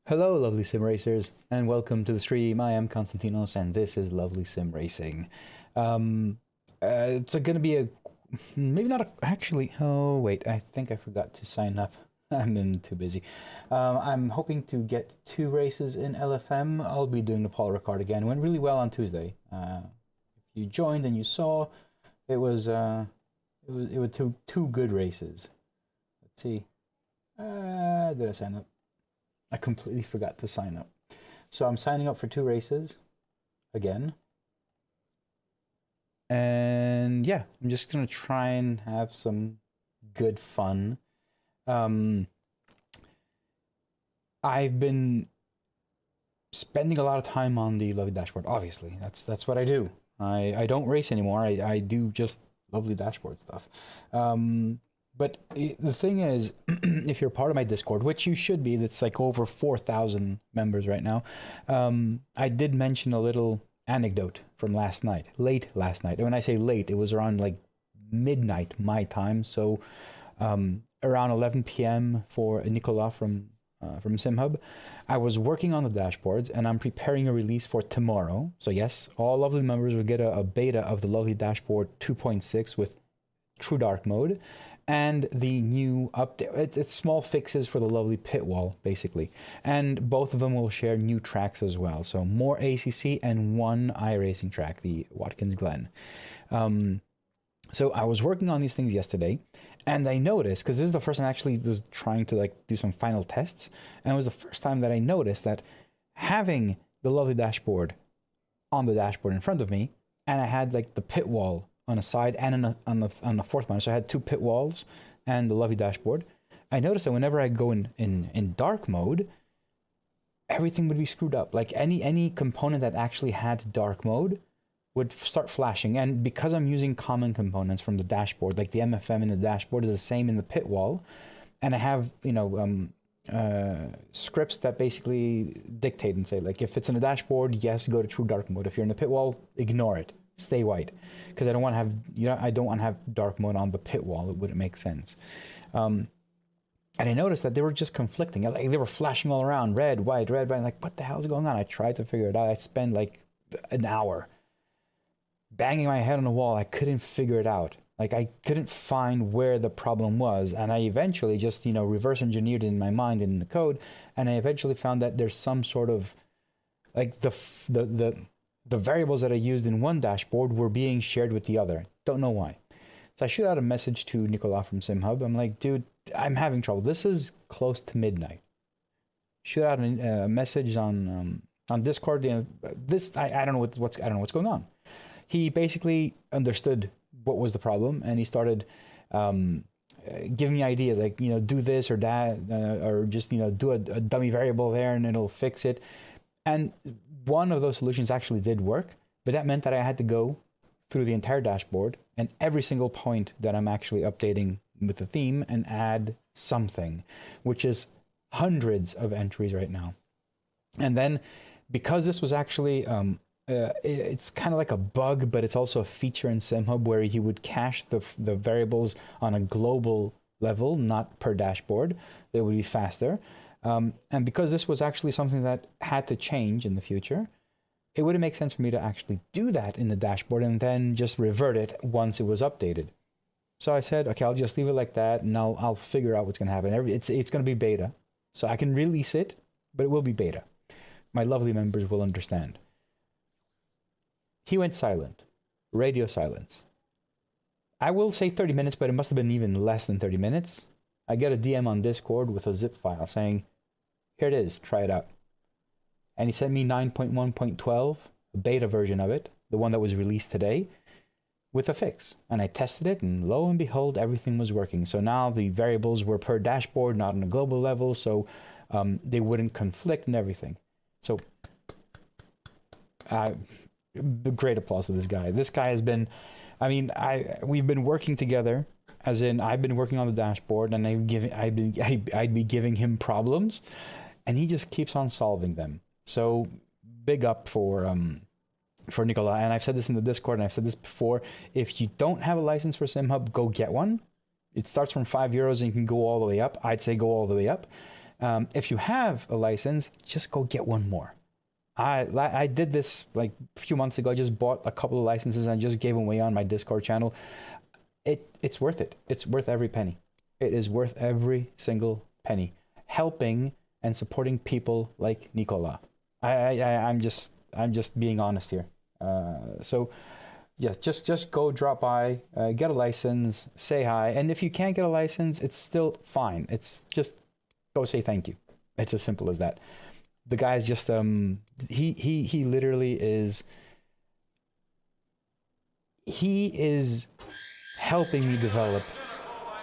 Hello, lovely sim racers, and welcome to the stream. I am Konstantinos, and this is Lovely Sim Racing. It's going to be a maybe not a, actually. Oh wait, I think I forgot to sign up. I'm been too busy. I'm hoping to get 2 races in LFM. I'll be doing the Paul Ricard again. Went really well on Tuesday. If you joined and you saw, it was two good races. Let's see. Did I sign up? I completely forgot to sign up. So I'm signing up for 2 races again. And yeah, I'm just going to try and have some good fun. I've been spending a lot of time on the lovely dashboard. Obviously, that's what I do. I don't race anymore. I do just lovely dashboard stuff. But the thing is, if you're part of my Discord, which you should be, that's like over 4,000 members right now, I did mention a little anecdote from last night, late last night. And when I say late, it was around like midnight my time. So around 11 p.m. for Nicolas from SimHub. I was working on the dashboards and I'm preparing a release for tomorrow. So yes, all lovely members will get a beta of the lovely dashboard 2.6 with True Dark mode. And the new update, it's small fixes for the lovely pit wall, basically. And both of them will share new tracks as well. So more ACC and 1 iRacing track, the Watkins Glen. So I was working on these things yesterday, and I noticed, because this is the first time I actually was trying to like do some final tests, and it was the first time that I noticed that having the lovely dashboard on the dashboard in front of me, and I had like the pit wall on a side and on the fourth monitor. So I had 2 pit walls and the lovely dashboard. I noticed that whenever I go in dark mode, everything would be screwed up. Like any component that actually had dark mode would start flashing. And because I'm using common components from the dashboard, like the MFM in the dashboard is the same in the pit wall, and I have, you know, scripts that basically dictate and say, like, if it's in the dashboard, yes, go to true dark mode. If you're in the pit wall, ignore it. Stay white, because I don't want to have, you know, I don't want to have dark mode on the pit wall. It wouldn't make sense. And I noticed that they were just conflicting. Like, they were flashing all around, red, white, red, white. Like, what the hell is going on? I tried to figure it out. I spent like an hour banging my head on the wall. I couldn't figure it out. Like, I couldn't find where the problem was. And I eventually just, you know, reverse engineered it in my mind and in the code. And I eventually found that there's some sort of, like, the variables that I used in one dashboard were being shared with the other. Don't know why. So I shoot out a message to Nicolas from SimHub. I'm like, dude, I'm having trouble. This is close to midnight. Shoot out a message on Discord. You know, I don't know I don't know what's going on. He basically understood what was the problem, and he started giving me ideas like, you know, do this or that, or just, you know, do a dummy variable there and it'll fix it. And one of those solutions actually did work, but that meant that I had to go through the entire dashboard and every single point that I'm actually updating with the theme and add something, which is hundreds of entries right now. And then, because this was actually, it's kind of like a bug, but it's also a feature in SimHub where you would cache the variables on a global level, not per dashboard. It would be faster. And because this was actually something that had to change in the future, it wouldn't make sense for me to actually do that in the dashboard and then just revert it once it was updated. So I said, okay, I'll just leave it like that, and I'll figure out what's going to happen. It's going to be beta, so I can release it, but it will be beta. My lovely members will understand. He went silent, radio silence. I will say 30 minutes, but it must have been even less than 30 minutes. I get a DM on Discord with a zip file saying, here it is, try it out. And he sent me 9.1.12, a beta version of it, the one that was released today, with a fix. And I tested it, and lo and behold, everything was working. So now the variables were per dashboard, not on a global level, so they wouldn't conflict and everything. So, great applause to this guy. This guy has been, I mean, we've been working together. As in, I've been working on the dashboard, and I'd be giving him problems, and he just keeps on solving them. So big up for Nicolas. And I've said this in the Discord, and I've said this before. If you don't have a license for SimHub, go get one. It starts from €5 and you can go all the way up. I'd say go all the way up. If you have a license, just go get one more. I did this like a few months ago. I just bought a couple of licenses and just gave them away on my Discord channel. It's worth it. It's worth every penny. It is worth every single penny. Helping and supporting people like Nicola. I'm just being honest here. So yeah, just go drop by, get a license, say hi, and if you can't get a license, it's still fine. It's just go say thank you. It's as simple as that. The guy's just he literally is. He is helping me develop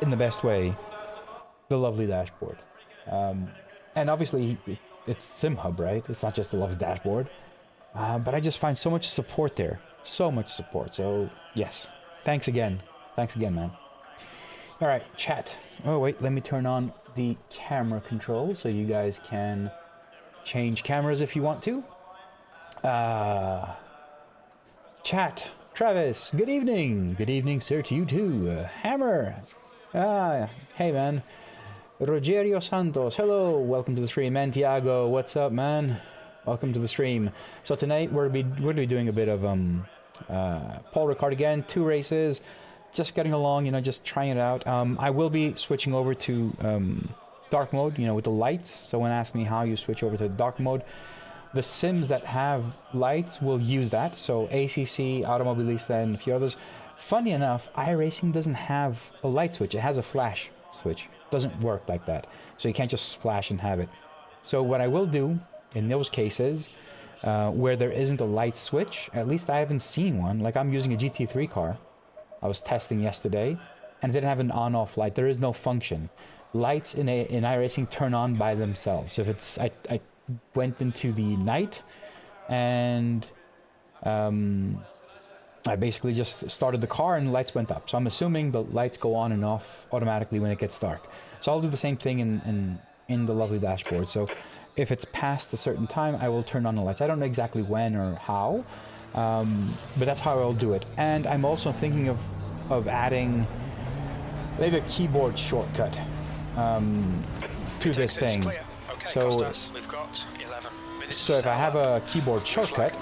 in the best way the lovely dashboard. And obviously it's SimHub, right? It's not just the lovely dashboard. But I just find so much support there. So much support. So yes, thanks again. Thanks again, man. All right, chat. Oh wait, let me turn on the camera controls so you guys can change cameras if you want to. Chat. Travis, good evening. Good evening, sir, to you too. Hammer. Hey, man. Rogerio Santos, hello. Welcome to the stream. Mantiago, what's up, man? Welcome to the stream. So tonight we're going to be doing a bit of Paul Ricard again. 2 races. Just getting along, you know, just trying it out. I will be switching over to dark mode, you know, with the lights. Someone asked me how you switch over to dark mode. The sims that have lights will use that. So ACC, Automobilista, and a few others. Funny enough, iRacing doesn't have a light switch. It has a flash switch. It doesn't work like that. So you can't just flash and have it. So what I will do in those cases where there isn't a light switch, at least I haven't seen one. Like I'm using a GT3 car. I was testing yesterday and it didn't have an on-off light. There is no function. Lights in iRacing turn on by themselves. So if it's, I went into the night and I basically just started the car and the lights went up. So I'm assuming the lights go on and off automatically when it gets dark. So I'll do the same thing in the lovely dashboard. So if it's past a certain time, I will turn on the lights. I don't know exactly when or how, but that's how I'll do it. And I'm also thinking of adding maybe a keyboard shortcut to this thing. Okay, so if I have a keyboard shortcut,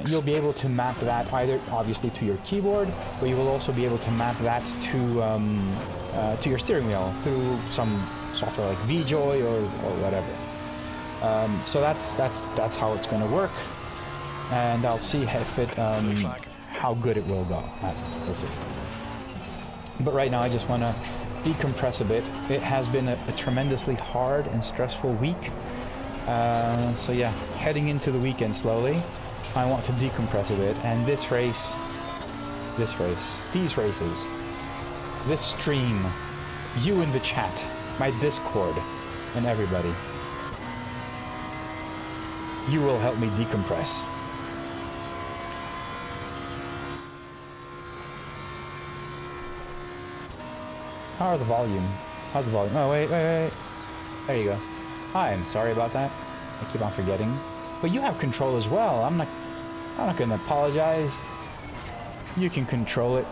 you'll be able to map that either obviously to your keyboard, but you will also be able to map that to your steering wheel through some software like VJoy or whatever. So that's how it's going to work, and I'll see if it how good it will go. We'll see. But right now I just want to decompress a bit. It has been a tremendously hard and stressful week. So yeah, heading into the weekend slowly. I want to decompress a bit, and these races, this stream, you in the chat, my Discord, and everybody, you will help me decompress. How's the volume? Oh, wait. There you go. I'm sorry about that. I keep on forgetting. But you have control as well. I'm not gonna apologize. You can control it.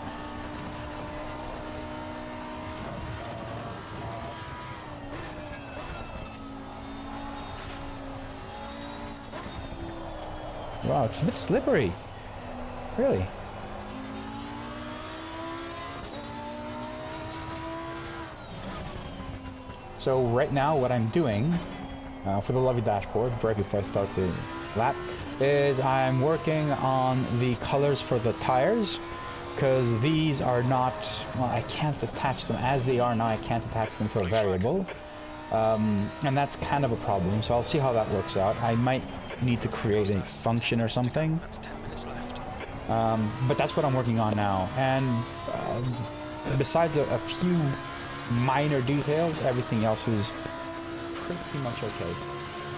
Wow, it's a bit slippery. Really. So right now what I'm doing for the lovely dashboard, right before I start the lap, is I'm working on the colors for the tires, because these are not, well, I can't attach them as they are now. I can't attach them to a variable, and that's kind of a problem. So I'll see how that works out. I might need to create a function or something, but that's what I'm working on now. And besides a few minor details, everything else is pretty much okay.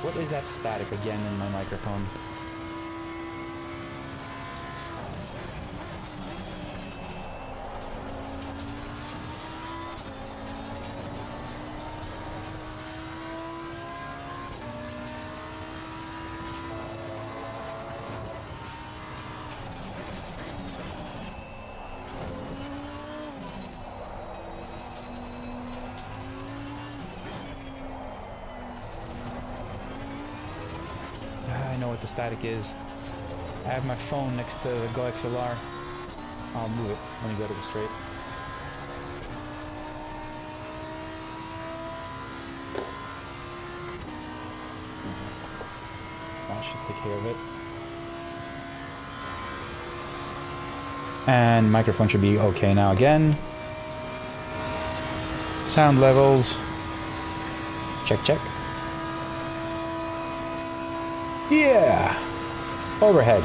What is that static again in my microphone? what the static is. I have my phone next to the Go XLR. I'll move it when you go to the straight. That should take care of it. And microphone should be okay now again. Sound levels. Check, check. Yeah! Overhead.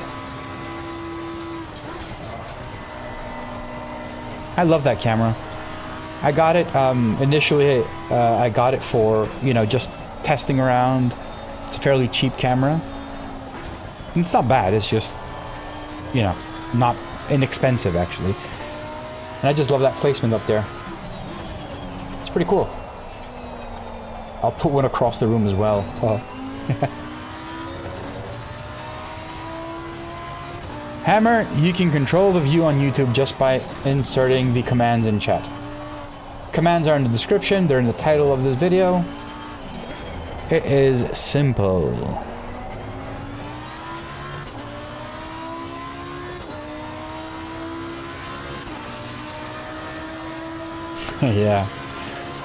I love that camera. I got it, initially, I got it for, you know, just testing around. It's a fairly cheap camera. It's not bad, it's just, you know, not inexpensive, actually. And I just love that placement up there. It's pretty cool. I'll put one across the room as well. Oh. Hammer, you can control the view on YouTube just by inserting the commands in chat. Commands are in the description, they're in the title of this video. It is simple. Yeah.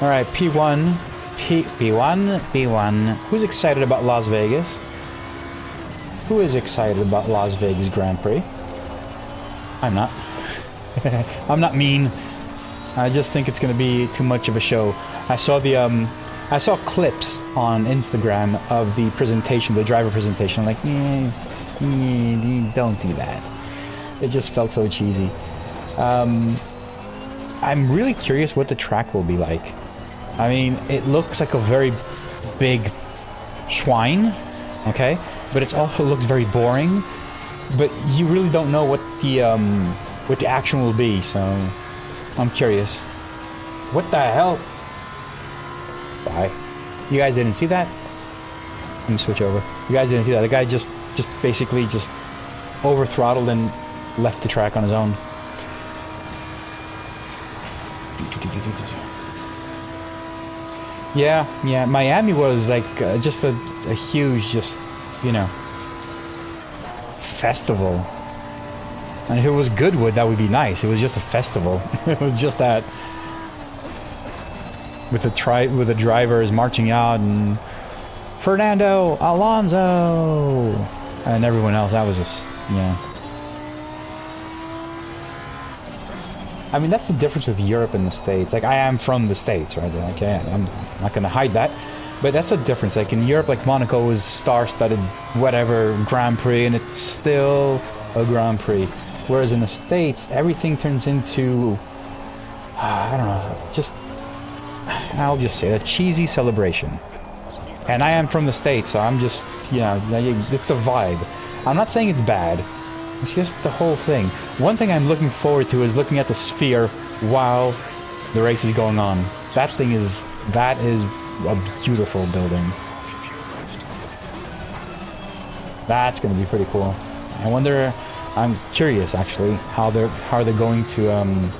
Alright, P1. P1. Who's excited about Las Vegas? Who is excited about Las Vegas Grand Prix? I'm not. I'm not mean. I just think it's gonna be too much of a show. I saw the I saw clips on Instagram of the presentation, the driver presentation. I'm like, yes, don't do that. It just felt so cheesy. I'm really curious what the track will be like. I mean, it looks like a very big swine, okay? But it also looks very boring. But you really don't know what the action will be, so I'm curious. What the hell? Bye. You guys didn't see that? Let me switch over. You guys didn't see that. The guy just basically just over throttled and left the track on his own. Yeah, Miami was like just a huge, just, you know, festival. And if it was Goodwood, that would be nice. It was just a festival. It was just that with the drivers marching out and Fernando Alonso and everyone else. That was just, yeah. I mean, that's the difference with Europe and the States. Like, I am from the States, right? Okay, I'm not gonna hide that. But that's the difference. Like, in Europe, like, Monaco was star-studded, whatever, Grand Prix, and it's still a Grand Prix. Whereas in the States, everything turns into, I don't know, just, I'll just say, a cheesy celebration. And I am from the States, so I'm just, you know, it's the vibe. I'm not saying it's bad. It's just the whole thing. One thing I'm looking forward to is looking at the sphere while the race is going on. That is a beautiful building. That's gonna be pretty cool. I wonder, I'm curious actually how they're going to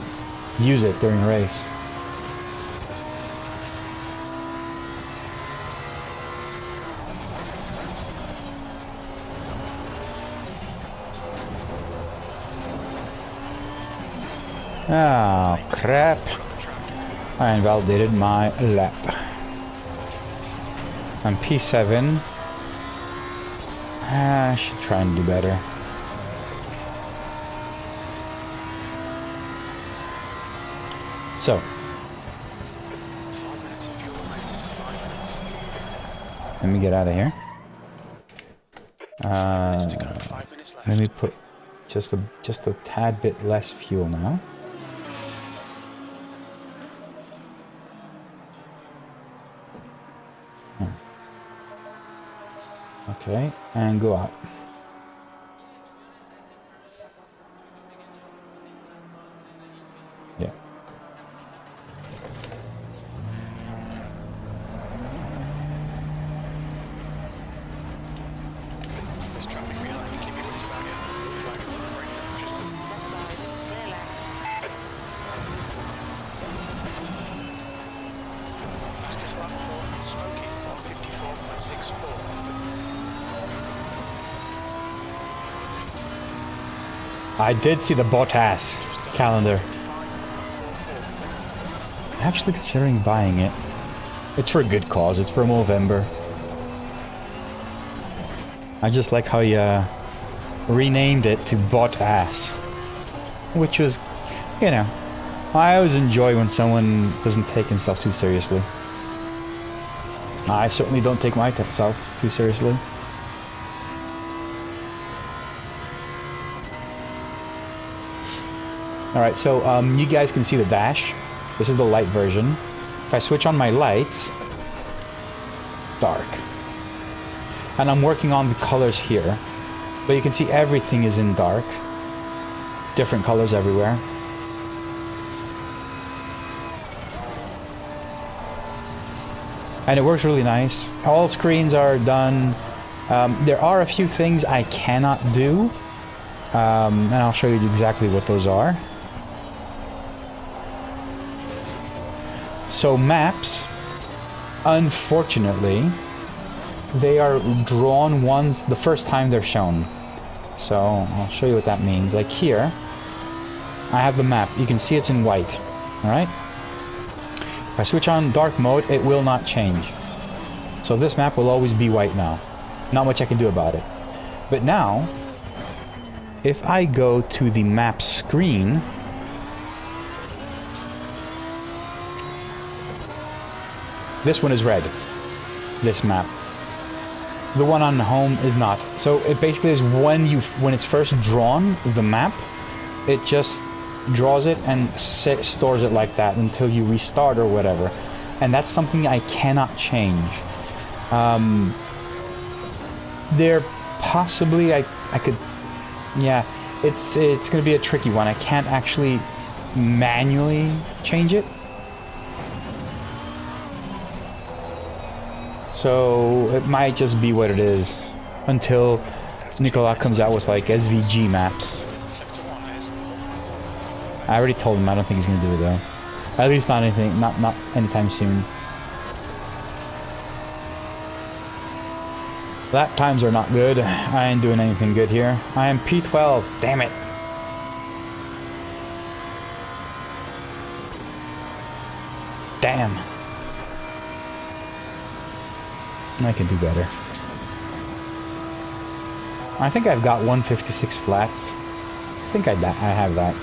use it during the race. Oh, crap. I invalidated my lap. I'm P7. I should try and do better. So. Let me get out of here. Let me put just a tad bit less fuel now. Okay, and go out. Yeah. This traffic behind me, keep your wits about you. Flag on the brake fastest lap for Smoky, 154.64. I did see the BOSCH calendar. I'm actually considering buying it. It's for a good cause. It's for Movember. I just like how you renamed it to BOSCH, which was, you know, I always enjoy when someone doesn't take himself too seriously. I certainly don't take myself too seriously. Alright, so you guys can see the dash. This is the light version. If I switch on my lights, dark. And I'm working on the colors here. But you can see everything is in dark. Different colors everywhere. And it works really nice. All screens are done. There are a few things I cannot do. And I'll show you exactly what those are. So maps, unfortunately, they are drawn once the first time they're shown. So I'll show you what that means. Like here, I have the map. You can see it's in white. All right. If I switch on dark mode, it will not change. So this map will always be white now. Not much I can do about it. But now, if I go to the map screen, this one is red. This map. The one on home is not. So it basically is when it's first drawn, the map, it just draws it and stores it like that until you restart or whatever. And that's something I cannot change. There possibly I could, yeah, it's gonna be a tricky one. I can't actually manually change it. So it might just be what it is until Nicola comes out with like SVG maps. I already told him I don't think he's gonna do it though. At least not anything, not anytime soon. Lap times are not good. I ain't doing anything good here. I am P12. Damn it. Damn. I can do better. I think I've got 156 flats. I think I have that.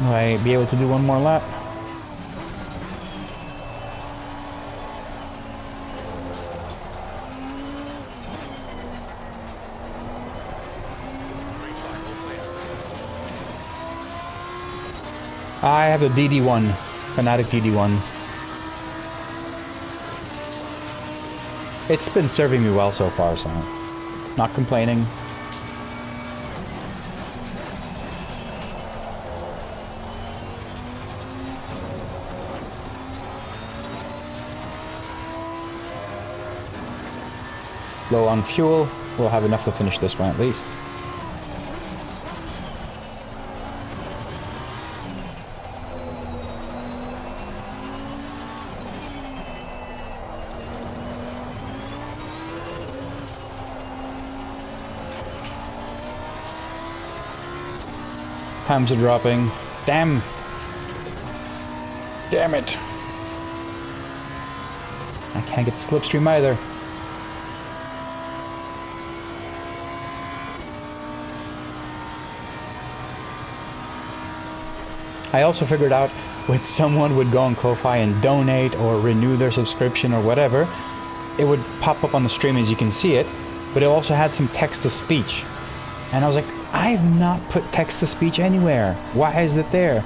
Will I be able to do one more lap? I have the DD1, Fanatec DD1. It's been serving me well so far, so not complaining. Low on fuel, we'll have enough to finish this one at least. Times are dropping. Damn! Damn it! I can't get the slipstream either. I also figured out when someone would go on Ko-Fi and donate or renew their subscription or whatever, it would pop up on the stream as you can see it, but it also had some text-to-speech. And I was like, I have not put text-to-speech anywhere. Why is it there?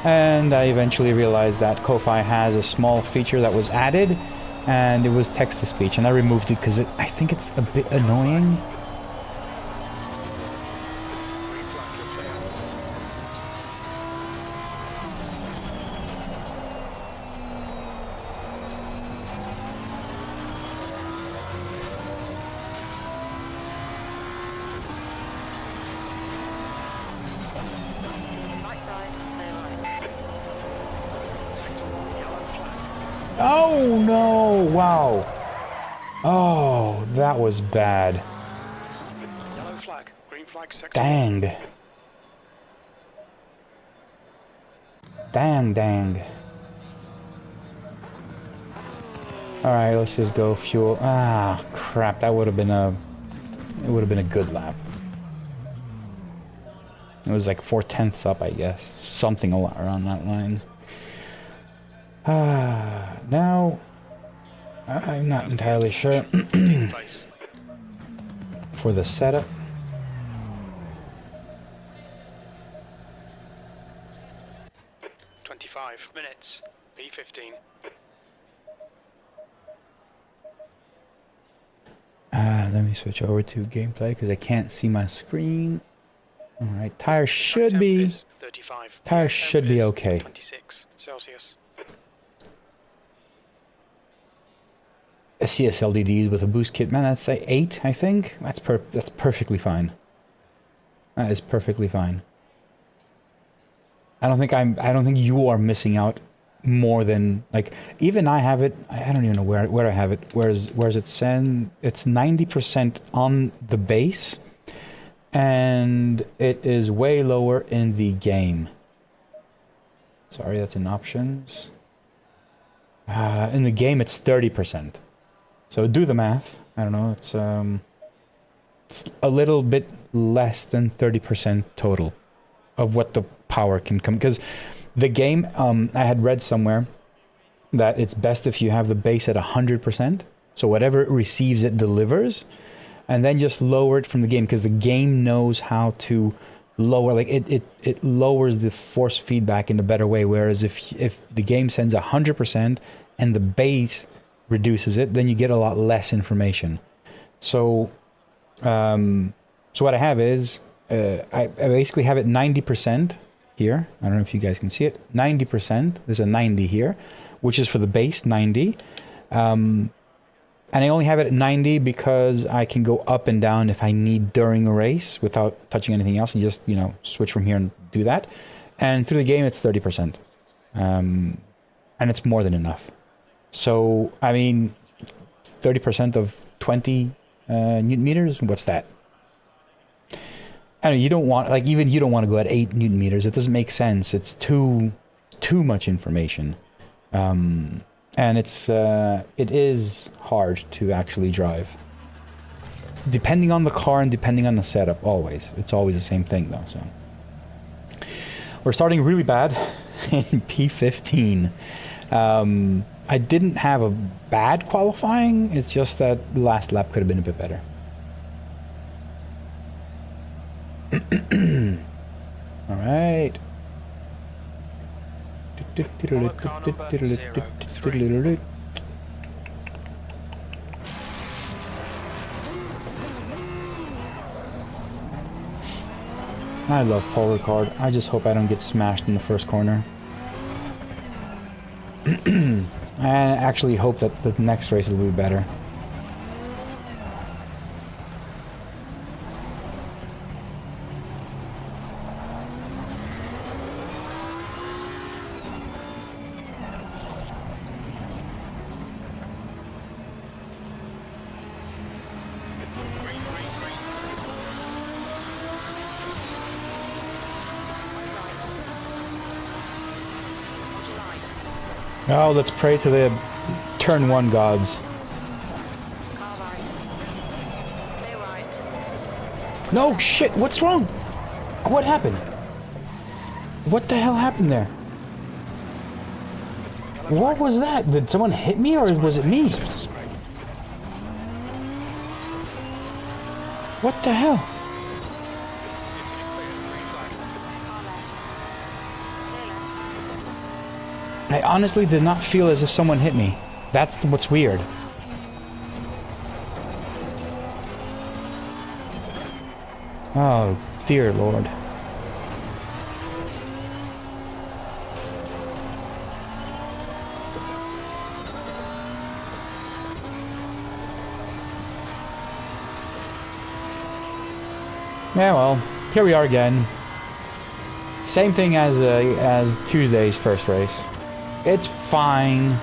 And I eventually realized that Ko-Fi has a small feature that was added, and it was text-to-speech, and I removed it because I think it's a bit annoying. wow. Oh, that was bad. Yellow flag. Green flag. Section. Dang. Dang. Alright, let's just go fuel. Ah, crap, that would have been a... It would have been a good lap. It was like 4/10 up, I guess. Something a lot around that line. Now... I'm not entirely sure. For the setup. Minutes. P15. Let me switch over to gameplay because I can't see my screen. Alright, tires should be... 35. Tires should be okay. 26 Celsius. A CSLDD with a boost kit, man, that's like 8, I think. That's perfectly fine. That is perfectly fine. I don't think you are missing out more than, like, even I have it. I don't even know where I have it. Where's it send? It's 90% on the base, and it is way lower in the game. Sorry, that's in options. In the game, it's 30%. So do the math. I don't know. It's a little bit less than 30% total of what the power can come, because the game, I had read somewhere that it's best if you have the base at 100%, so whatever it receives it delivers, and then just lower it from the game, because the game knows how to lower, like it lowers the force feedback in a better way, whereas if the game sends 100% and the base reduces it, then you get a lot less information. So so what I have is I basically have it 90% here. I don't know if you guys can see it. 90%. There's a 90 here, which is for the base 90. And I only have it at 90 because I can go up and down if I need during a race without touching anything else, and just, you know, switch from here and do that. And through the game, it's 30%. And it's more than enough. So, I mean, 30% of 20 Newton meters, what's that? I don't know, you don't want, like, even you don't want to go at 8 Newton meters. It doesn't make sense. It's too much information. And it is hard to actually drive. Depending on the car and depending on the setup, always. It's always the same thing, though, so. We're starting really bad in P15. I didn't have a bad qualifying. It's just that the last lap could have been a bit better. All right. I love Paul Ricard. I just hope I don't get smashed in the first corner. I actually hope that the next race will be better. Oh, let's pray to the turn 1 gods. No, shit, what's wrong? What happened? What the hell happened there? What was that? Did someone hit me or was it me? What the hell? I honestly did not feel as if someone hit me. That's what's weird. Oh, dear Lord. Yeah, well, here we are again. Same thing as Tuesday's first race. It's fine.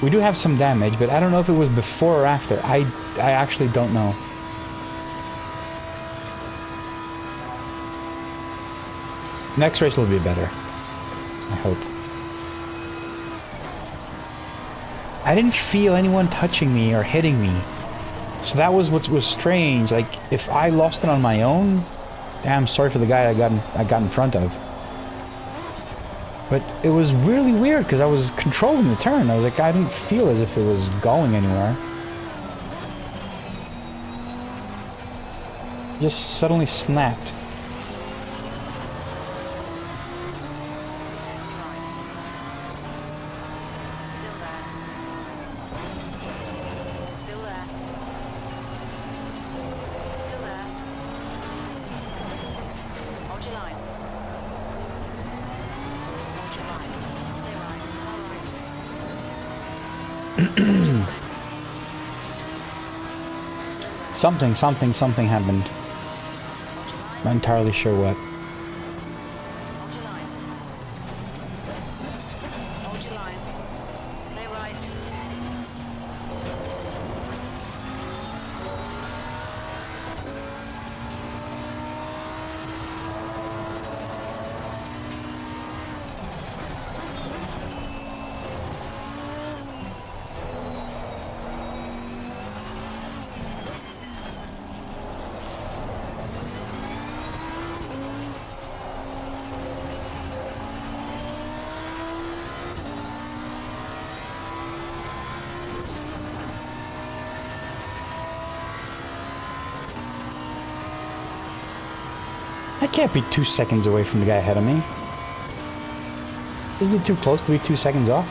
We do have some damage, but I don't know if it was before or after. I actually don't know. Next race will be better. I hope. I didn't feel anyone touching me or hitting me. So that was what was strange. Like, if I lost it on my own, damn, sorry for the guy I got in front of. But it was really weird because I was controlling the turn. I was like, I didn't feel as if it was going anywhere. Just suddenly snapped. Something happened. I'm not entirely sure what. I can't be 2 seconds away from the guy ahead of me. Isn't it too close to be 2 seconds off?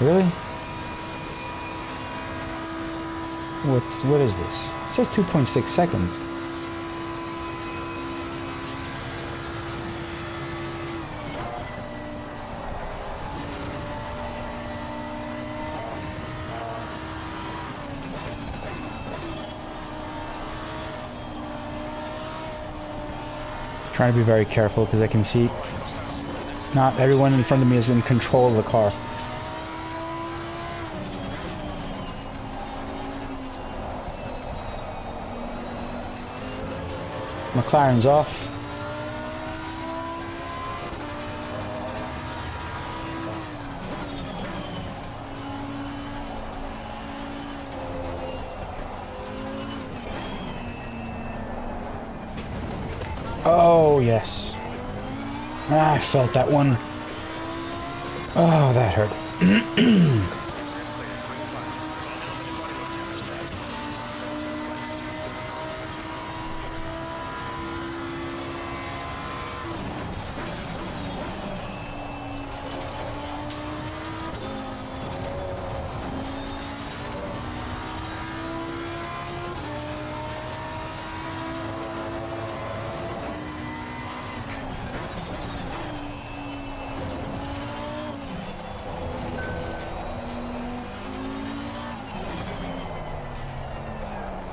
Really? What is this? It says 2.6 seconds. Trying to be very careful because I can see not everyone in front of me is in control of the car. McLaren's off. Oh, yes. Ah, I felt that one. Oh, that hurt.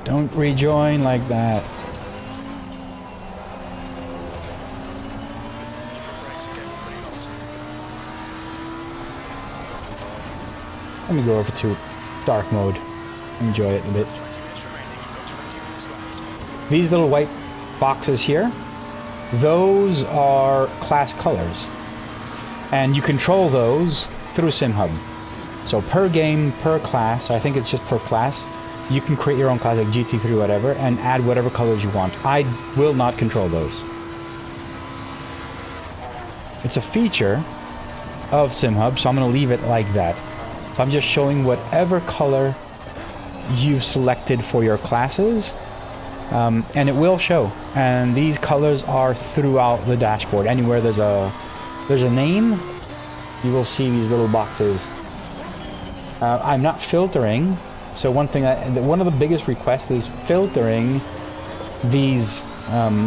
Don't rejoin like that. Let me go over to dark mode. Enjoy it a bit. These little white boxes here, those are class colors. And you control those through SimHub. So per game, per class, I think it's just per class, you can create your own class like GT3 whatever and add whatever colors you want. I will not control those. It's a feature of SimHub, so I'm going to leave it like that. So I'm just showing whatever color you've selected for your classes, and it will show. And these colors are throughout the dashboard. Anywhere there's a name, you will see these little boxes. I'm not filtering. So one of the biggest requests is filtering these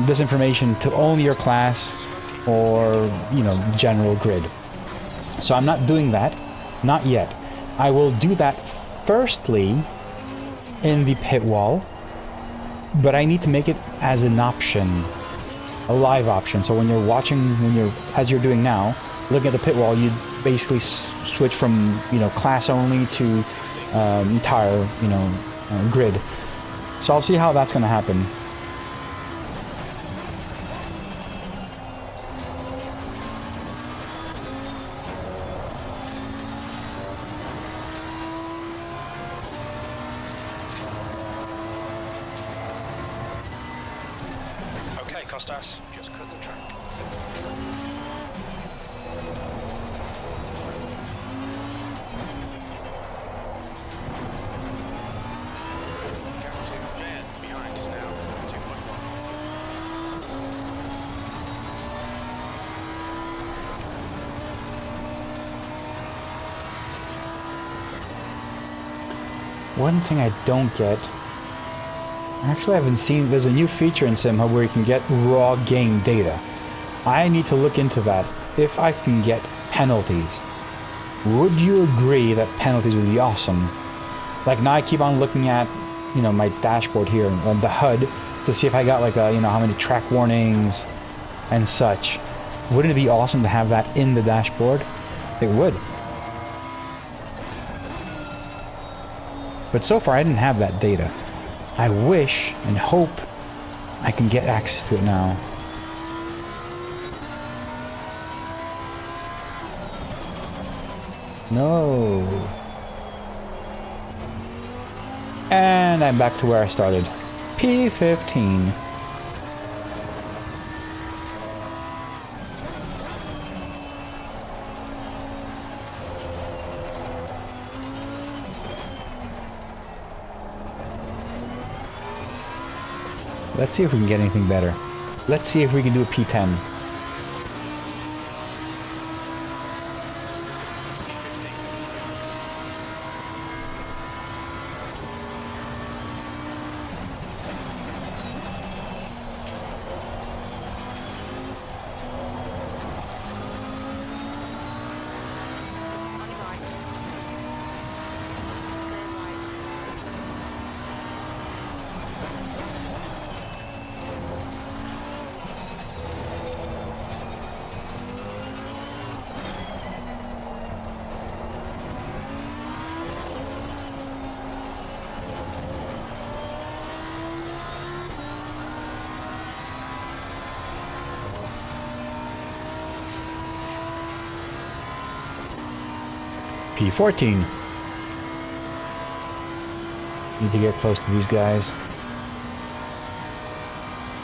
this information to only your class or, you know, general grid. So I'm not doing that, not yet. I will do that firstly in the pit wall, but I need to make it as an option, a live option. So when you're watching, as you're doing now, looking at the pit wall, you'd basically switch from, you know, class only to entire, you know, grid. So I'll see how that's going to happen. Okay, Costas, just cut the track. Behind us now, 2.1. One thing I don't get, actually I haven't seen, there's a new feature in SimHub where you can get raw game data. I need to look into that. If I can get penalties, would you agree that penalties would be awesome? Like now I keep on looking at, you know, my dashboard here on the HUD to see if I got like a, you know, how many track warnings and such. Wouldn't it be awesome to have that in the dashboard? It would. But so far I didn't have that data. I wish and hope I can get access to it now. No. And I'm back to where I started. P15. Let's see if we can get anything better. Let's see if we can do a P10. P14. Need to get close to these guys.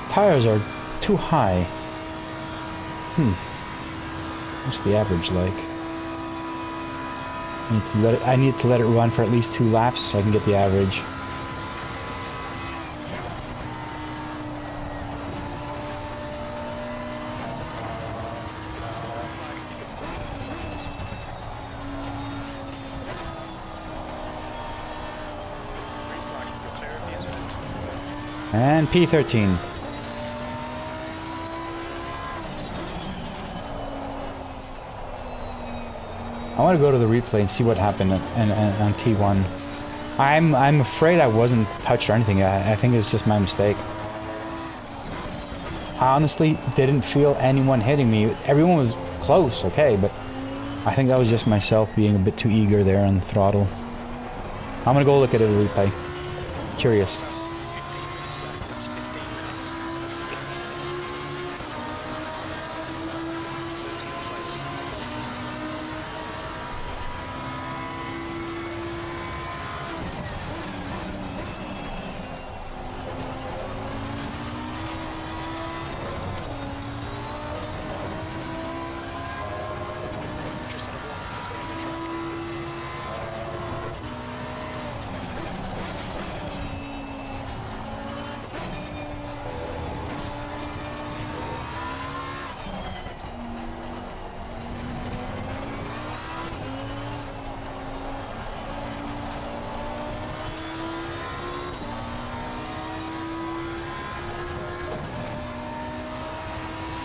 Tires are too high. What's the average like? I need to let it run for at least 2 laps so I can get the average. And P13. I want to go to the replay and see what happened on T1. I'm afraid I wasn't touched or anything. I think it's just my mistake. I honestly didn't feel anyone hitting me. Everyone was close, okay, but I think that was just myself being a bit too eager there on the throttle. I'm gonna go look at it in the replay. Curious.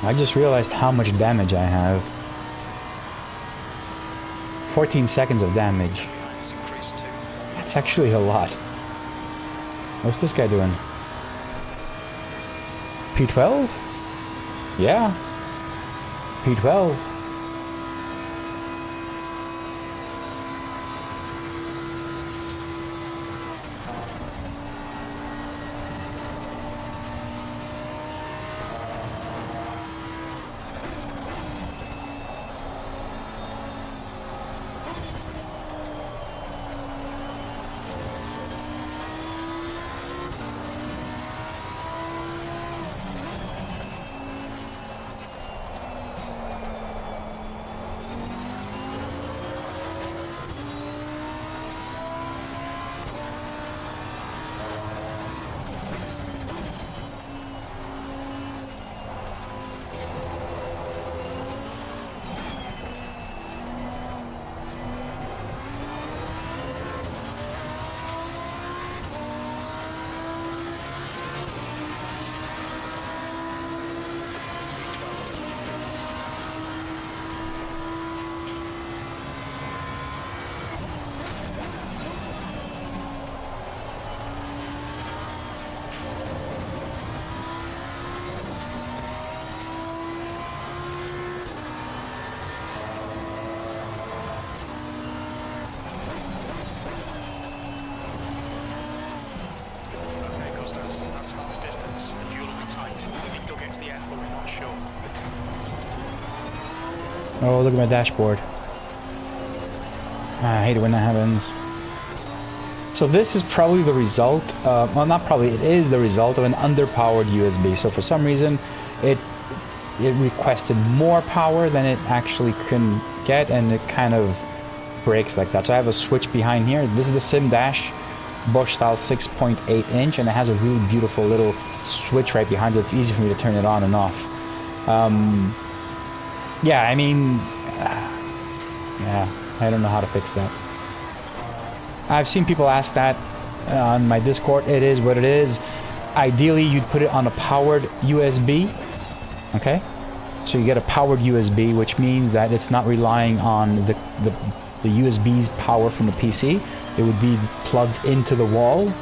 I just realized how much damage I have. 14 seconds of damage. That's actually a lot. What's this guy doing? P12? Yeah. P12. We're not sure. Oh, look at my dashboard. I hate it when that happens. So this is probably the result, well not probably, it is the result of an underpowered USB. So for some reason, it requested more power than it actually can get, and it kind of breaks like that. So I have a switch behind here. This is the SimDash BOSCH style 6.8 inch, and it has a really beautiful little switch right behind it. It's easy for me to turn it on and off. Yeah, I mean, yeah, I don't know how to fix that. I've seen people ask that on my Discord. It is what it is. Ideally, you'd put it on a powered USB. Okay? So you get a powered USB, which means that it's not relying on the USB's power from the PC. It would be plugged into the wall.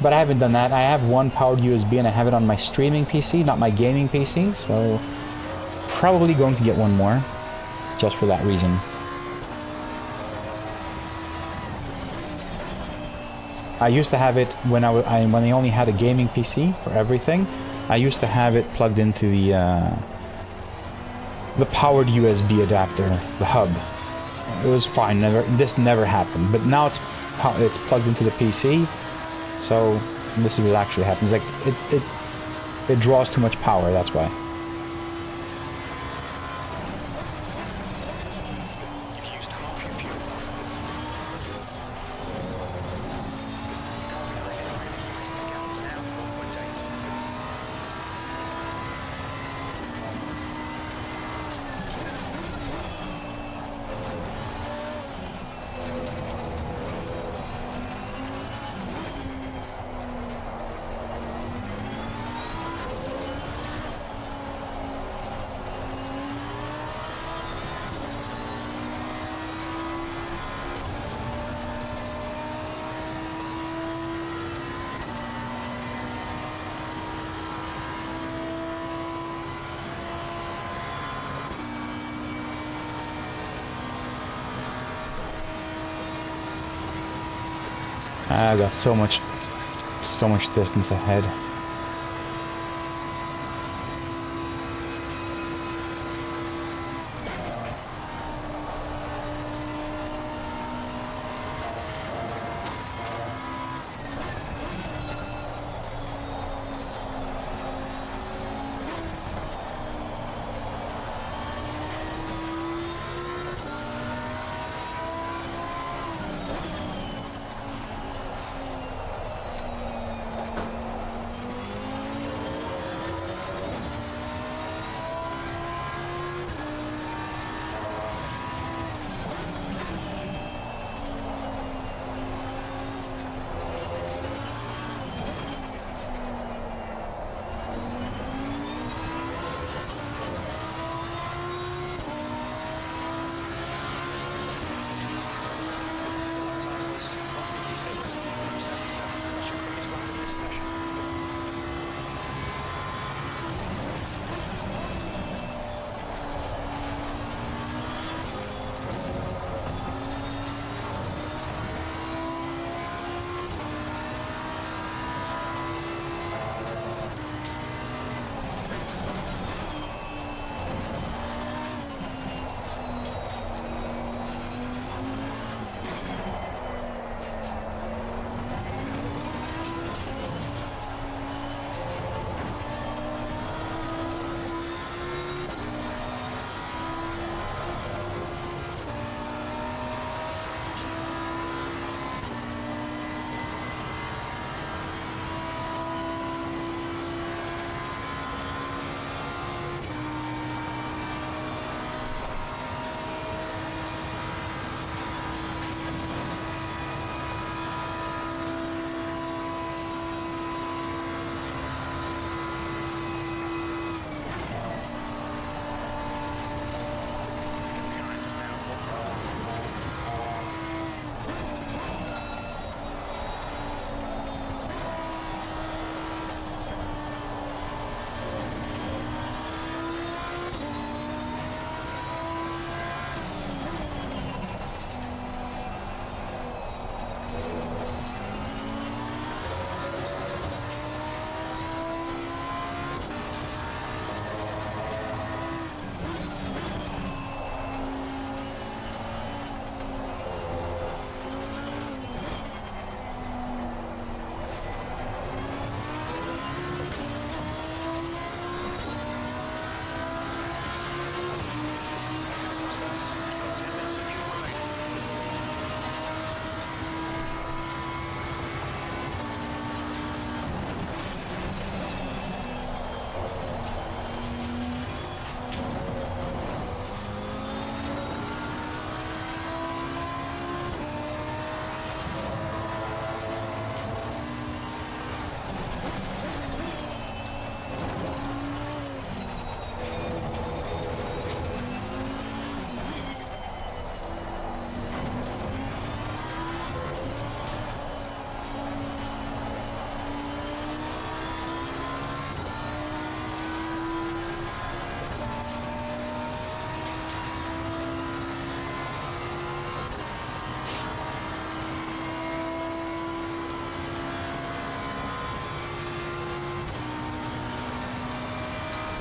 But I haven't done that. I have one powered USB and I have it on my streaming PC, not my gaming PC. So probably going to get one more just for that reason. I used to have it when when I only had a gaming PC for everything. I used to have it plugged into the powered USB adapter, the hub. It was fine. This never happened. But now it's plugged into the PC. So this is what actually happens. Like it draws too much power. That's why. You've used half your fuel. Gap is now 4.8. I got so much distance ahead.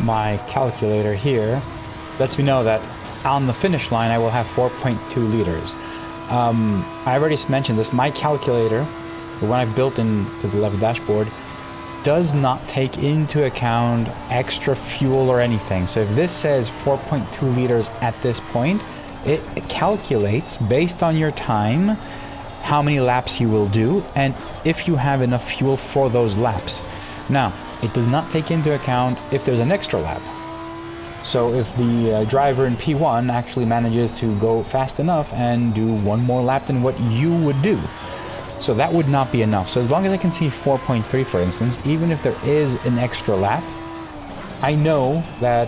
my calculator here lets me know that on the finish line I will have 4.2 liters. I already mentioned this. My calculator, the one I built into the Lab dashboard, does not take into account extra fuel or anything. So if this says 4.2 liters at this point, it calculates based on your time how many laps you will do and if you have enough fuel for those laps. Now, it does not take into account if there's an extra lap. So if the driver in P1 actually manages to go fast enough and do one more lap than what you would do. So that would not be enough. So as long as I can see 4.3, for instance, even if there is an extra lap, I know that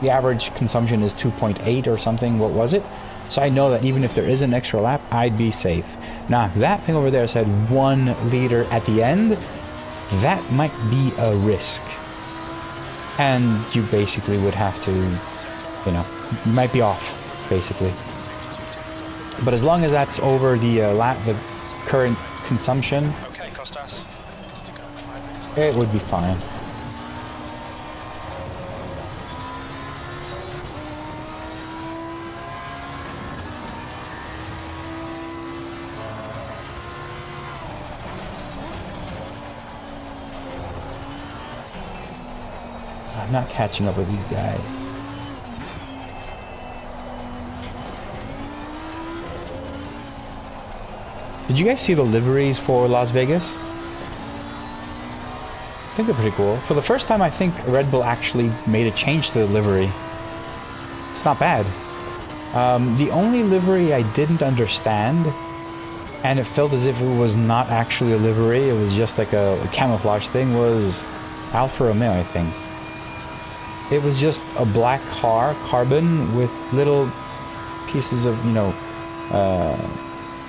the average consumption is 2.8 or something. What was it? So I know that even if there is an extra lap, I'd be safe. Now, if that thing over there said 1 liter at the end, that might be a risk. And you basically would have to, you know, you might be off, basically. But as long as that's over the the current consumption, Okay, Costas. it would be fine. I'm not catching up with these guys. Did you guys see the liveries for Las Vegas? I think they're pretty cool. For the first time, I think Red Bull actually made a change to the livery. It's not bad. The only livery I didn't understand, and it felt as if it was not actually a livery, it was just like a camouflage thing, was Alfa Romeo, I think. It was just a black car, carbon, with little pieces of, you know,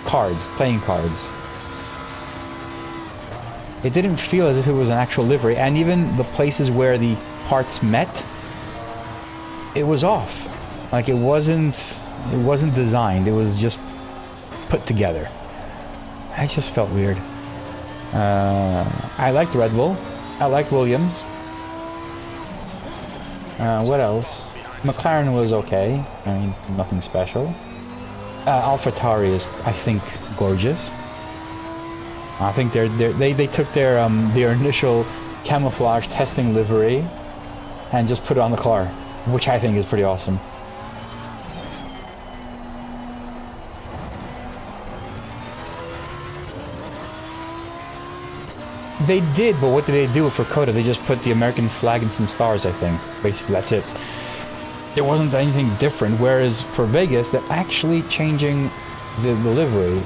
cards, playing cards. It didn't feel as if it was an actual livery, and even the places where the parts met, it was off. Like it wasn't designed, it was just put together. It just felt weird. I liked Red Bull, I liked Williams. What else? McLaren was okay. I mean, nothing special. AlphaTauri is, I think, gorgeous. I think they took their initial camouflage testing livery and just put it on the car, which I think is pretty awesome. They did, but what did they do for Coda? They just put the American flag and some stars, I think. Basically, that's it. There wasn't anything different, whereas for Vegas, they're actually changing the livery.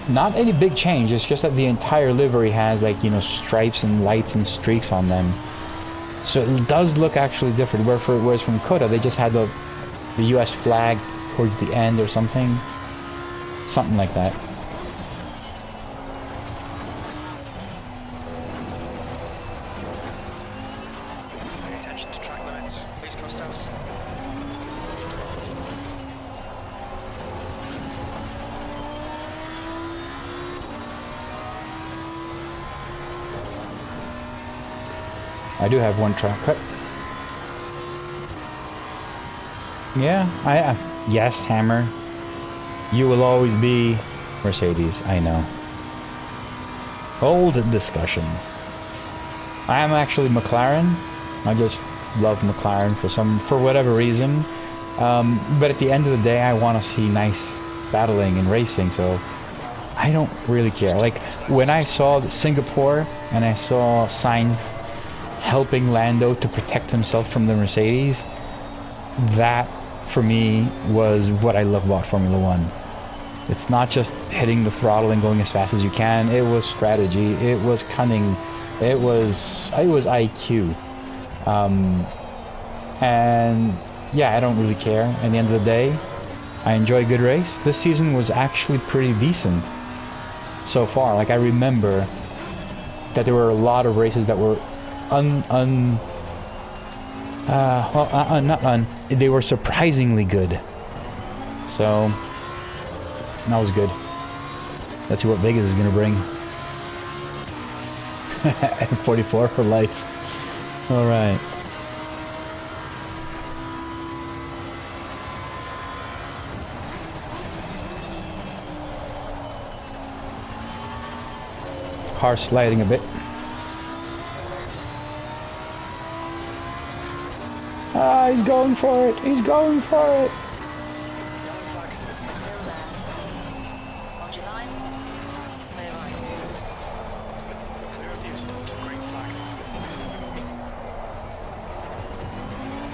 Not any big change, it's just that the entire livery has, like, you know, stripes and lights and streaks on them. So it does look actually different, whereas from Coda, they just had the US flag towards the end or something. Something like that. I do have one track cut. Yeah, yes, Hammer. You will always be Mercedes, I know. Old discussion. I am actually McLaren. I just love McLaren for whatever reason. But at the end of the day, I want to see nice battling and racing, so I don't really care. Like, when I saw Singapore and I saw Sainz helping Lando to protect himself from the Mercedes, that for me was what I love about Formula One. It's not just hitting the throttle and going as fast as you can. It was strategy, it was cunning, it was IQ. And yeah, I don't really care. At the end of the day, I enjoy a good race. This season was actually pretty decent so far. Like, I remember that there were a lot of races that were they were surprisingly good. So that was good. Let's see what Vegas is gonna bring. 44 for life. All right. car sliding a bit. Ah, he's going for it. He's going for it.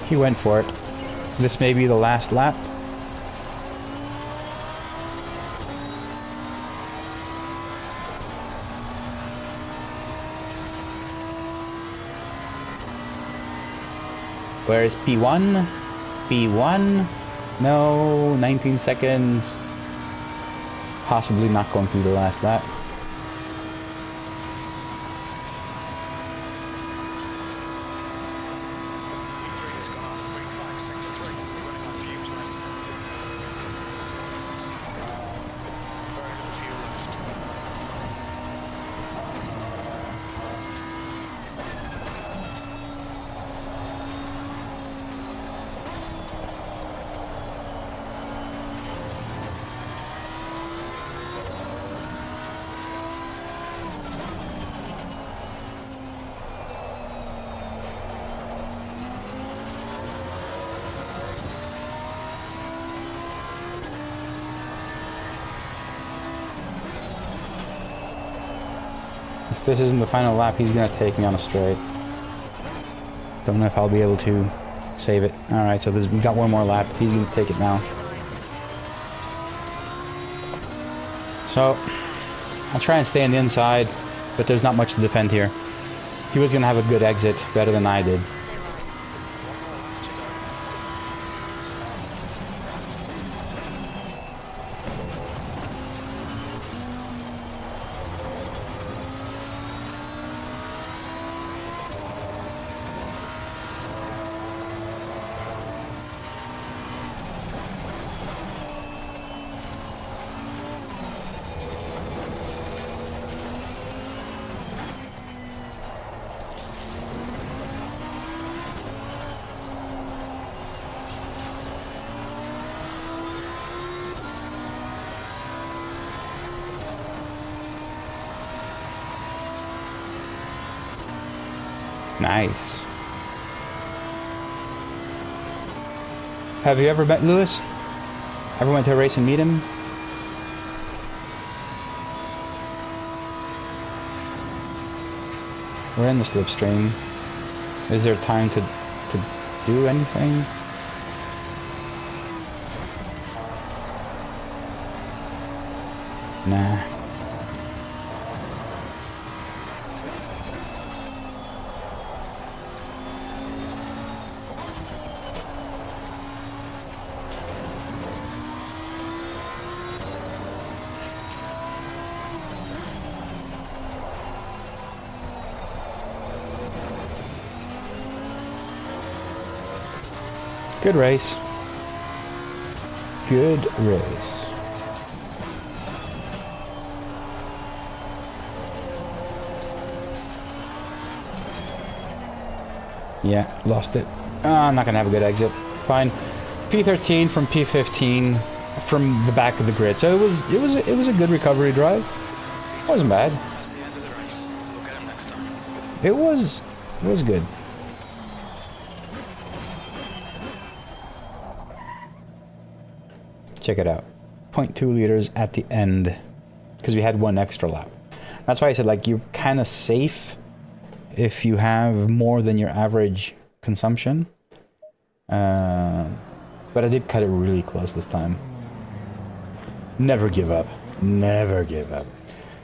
He went for it. This may be the last lap. Where is P1? P1? No, 19 seconds. Possibly not going through the last lap. If this isn't the final lap, he's gonna take me on a straight. Don't know if I'll be able to save it. Alright, so we got one more lap. He's gonna take it now. So, I'll try and stay on the inside, but there's not much to defend here. He was gonna have a good exit, better than I did. Nice. Have you ever met Lewis? Ever went to a race and meet him? We're in the slipstream. Is there time to do anything? Nah. Good race. Good race. Yeah, lost it. I'm not gonna have a good exit. Fine. P13 from P15 from the back of the grid. So it was a good recovery drive. It wasn't bad. It was good. Check it out. 0.2 liters at the end because we had one extra lap. That's why I said, like, you're kind of safe if you have more than your average consumption. But I did cut it really close this time. Never give up. Never give up.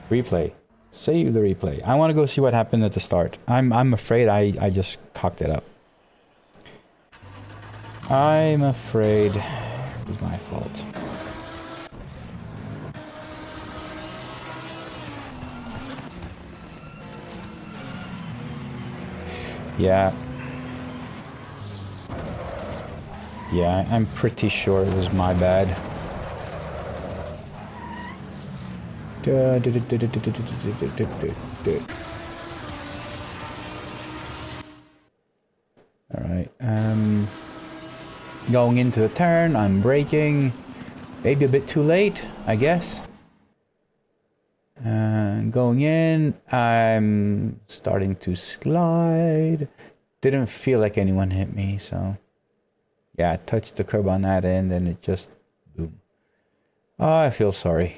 Replay. Save the replay. I want to go see what happened at the start. I'm afraid I just cocked it up. I'm afraid it was my fault. Yeah. Yeah, I'm pretty sure it was my bad. Alright, going into the turn, I'm braking. Maybe a bit too late, I guess. Going in, I'm starting to slide. Didn't feel like anyone hit me, so yeah, I touched the curb on that end and it just boom. Oh, I feel sorry.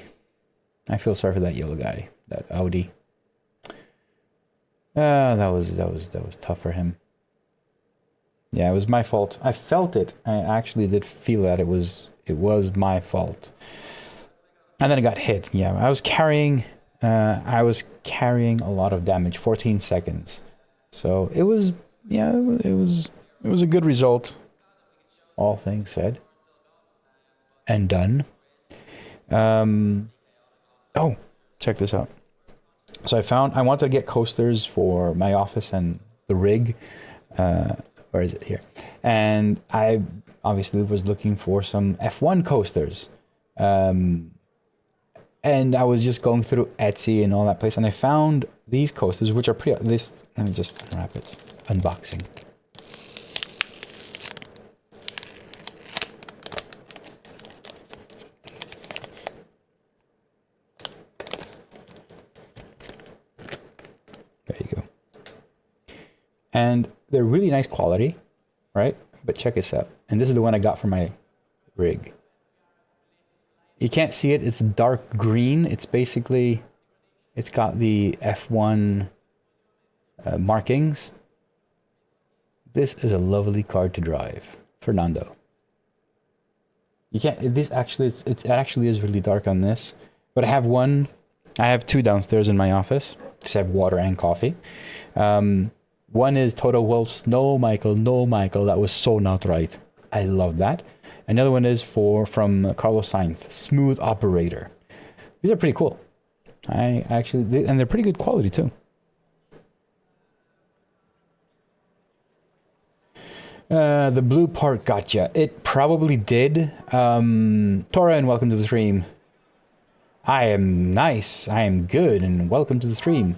I feel sorry for that yellow guy, that Audi. That was tough for him. Yeah, it was my fault. I felt it. I actually did feel that it was my fault. And then I got hit. Yeah, I was carrying a lot of damage, 14 seconds. So it was, yeah, it was a good result, all things said and done. Oh, check this out. So I wanted to get coasters for my office and the rig. Where is it here? And I obviously was looking for some F1 coasters. And I was just going through Etsy and all that place, and I found these coasters, which are pretty. Let me just unwrap it. Unboxing. There you go. And they're really nice quality, right? But check this out. And this is the one I got for my rig. You can't see it. It's dark green. It's basically, it's got the F1 markings. This is a lovely car to drive, Fernando. You can't. This actually, it actually is really dark on this. But I have two downstairs in my office. Because I have water and coffee. One is Toto Wolff's No Michael, that was so not right. I love that. Another one is from Carlos Sainz, Smooth Operator. These are pretty cool. And they're pretty good quality too. The blue part gotcha. It probably did. Torin, welcome to the stream. I am nice, I am good, and welcome to the stream.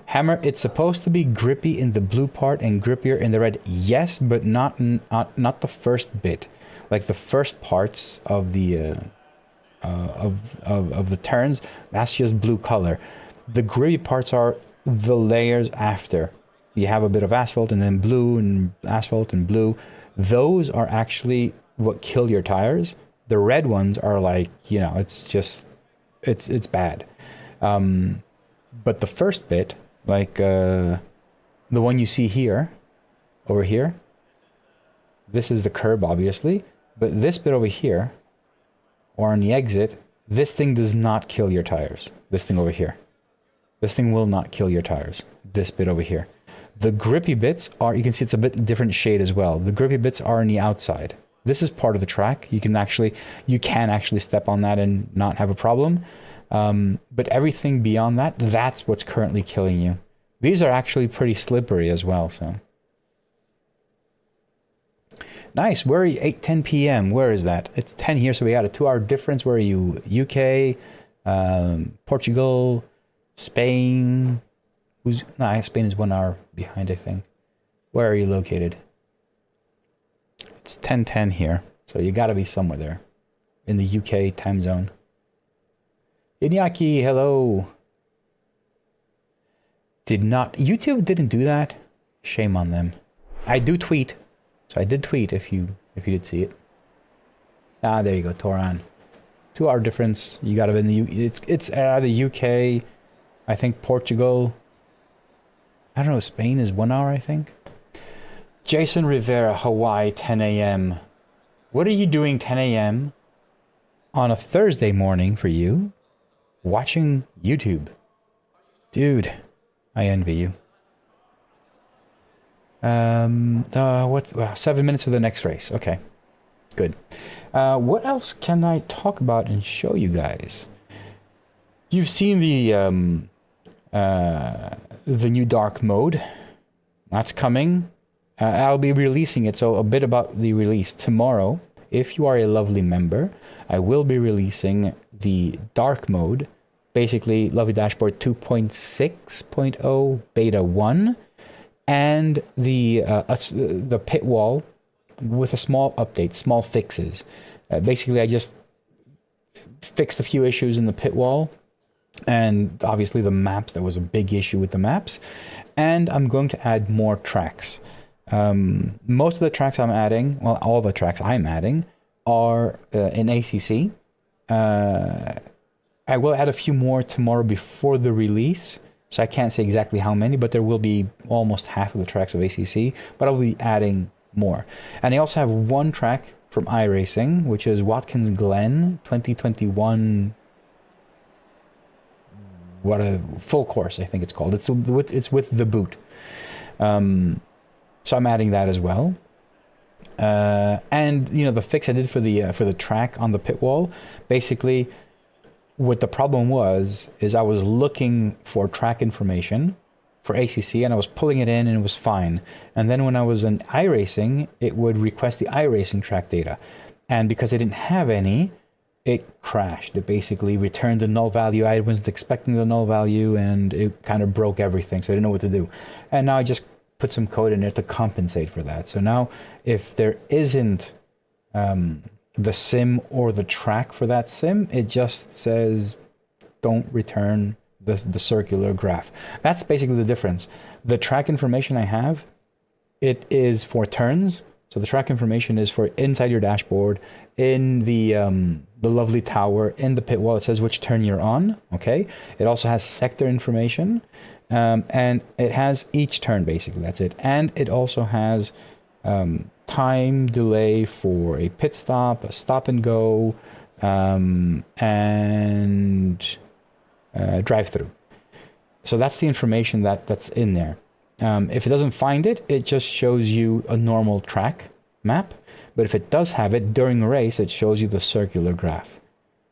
Hammer, it's supposed to be grippy in the blue part and grippier in the red. Yes, but not the first bit. Like the first parts of the of the turns, that's just blue color. The grippy parts are the layers after. You have a bit of asphalt and then blue and asphalt and blue. Those are actually what kill your tires. The red ones are like, you know, it's just it's bad. But the first bit, like the one you see here, over here, this is the curb obviously, but this bit over here, or on the exit, this thing does not kill your tires. This thing over here. This thing will not kill your tires. This bit over here. The grippy bits are, you can see it's a bit different shade as well. The grippy bits are on the outside. This is part of the track. You can actually step on that and not have a problem. But everything beyond that, that's what's currently killing you. These are actually pretty slippery as well, so. Nice, where are you? 8:10 p.m. Where is that? It's 10 here, so we got a 2-hour difference. Where are you? UK, Portugal, Spain. Spain is 1 hour behind, I think. Where are you located? It's 10:10 here, so you gotta be somewhere there. In the UK time zone. Inyaki, hello. YouTube didn't do that? Shame on them. I do tweet. So I did tweet if you did see it. Ah, there you go, Toran. 2 hour difference. You got to be in the it's the UK, I think Portugal. I don't know, Spain is 1 hour, I think. Jason Rivera, Hawaii, 10 a.m. What are you doing 10 a.m. on a Thursday morning for you? Watching YouTube. Dude, I envy you. 7 minutes for the next race. Okay, good. What else can I talk about and show you guys? You've seen the new dark mode. That's coming. I'll be releasing it. So a bit about the release tomorrow. If you are a lovely member, I will be releasing the dark mode. Basically, Lovely Dashboard 2.6.0 Beta 1. And the pit wall with a small update, small fixes. Basically, I just fixed a few issues in the pit wall And obviously the maps, there was a big issue with the maps. And I'm going to add more tracks. Most of the tracks I'm adding, well, all the tracks I'm adding are in ACC. I will add a few more tomorrow before the release. So I can't say exactly how many, but there will be almost half of the tracks of ACC, but I'll be adding more. And I also have one track from iRacing, which is Watkins Glen 2021. What a full course, I think it's called. It's with the boot. So I'm adding that as well. And you know, the fix I did for the track on the pit wall, basically what the problem was is I was looking for track information for ACC and I was pulling it in and it was fine. And then when I was in iRacing, it would request the iRacing track data. And because I didn't have any, it crashed. It basically returned a null value. I wasn't expecting the null value and it kind of broke everything. So I didn't know what to do. And now I just put some code in there to compensate for that. So now if there isn't the sim or the track for that sim, it just says don't return the circular graph. That's basically the difference. The track information I have, it is for turns. So the track information is for inside your dashboard, in the lovely tower, in the pit wall. It says which turn you're on. Okay. It also has sector information, and it has each turn basically. That's it. And it also has time delay for a pit stop, a stop and go, and drive through. So that's the information that's in there. If it doesn't find it, it just shows you a normal track map. But if it does have it during a race, it shows you the circular graph,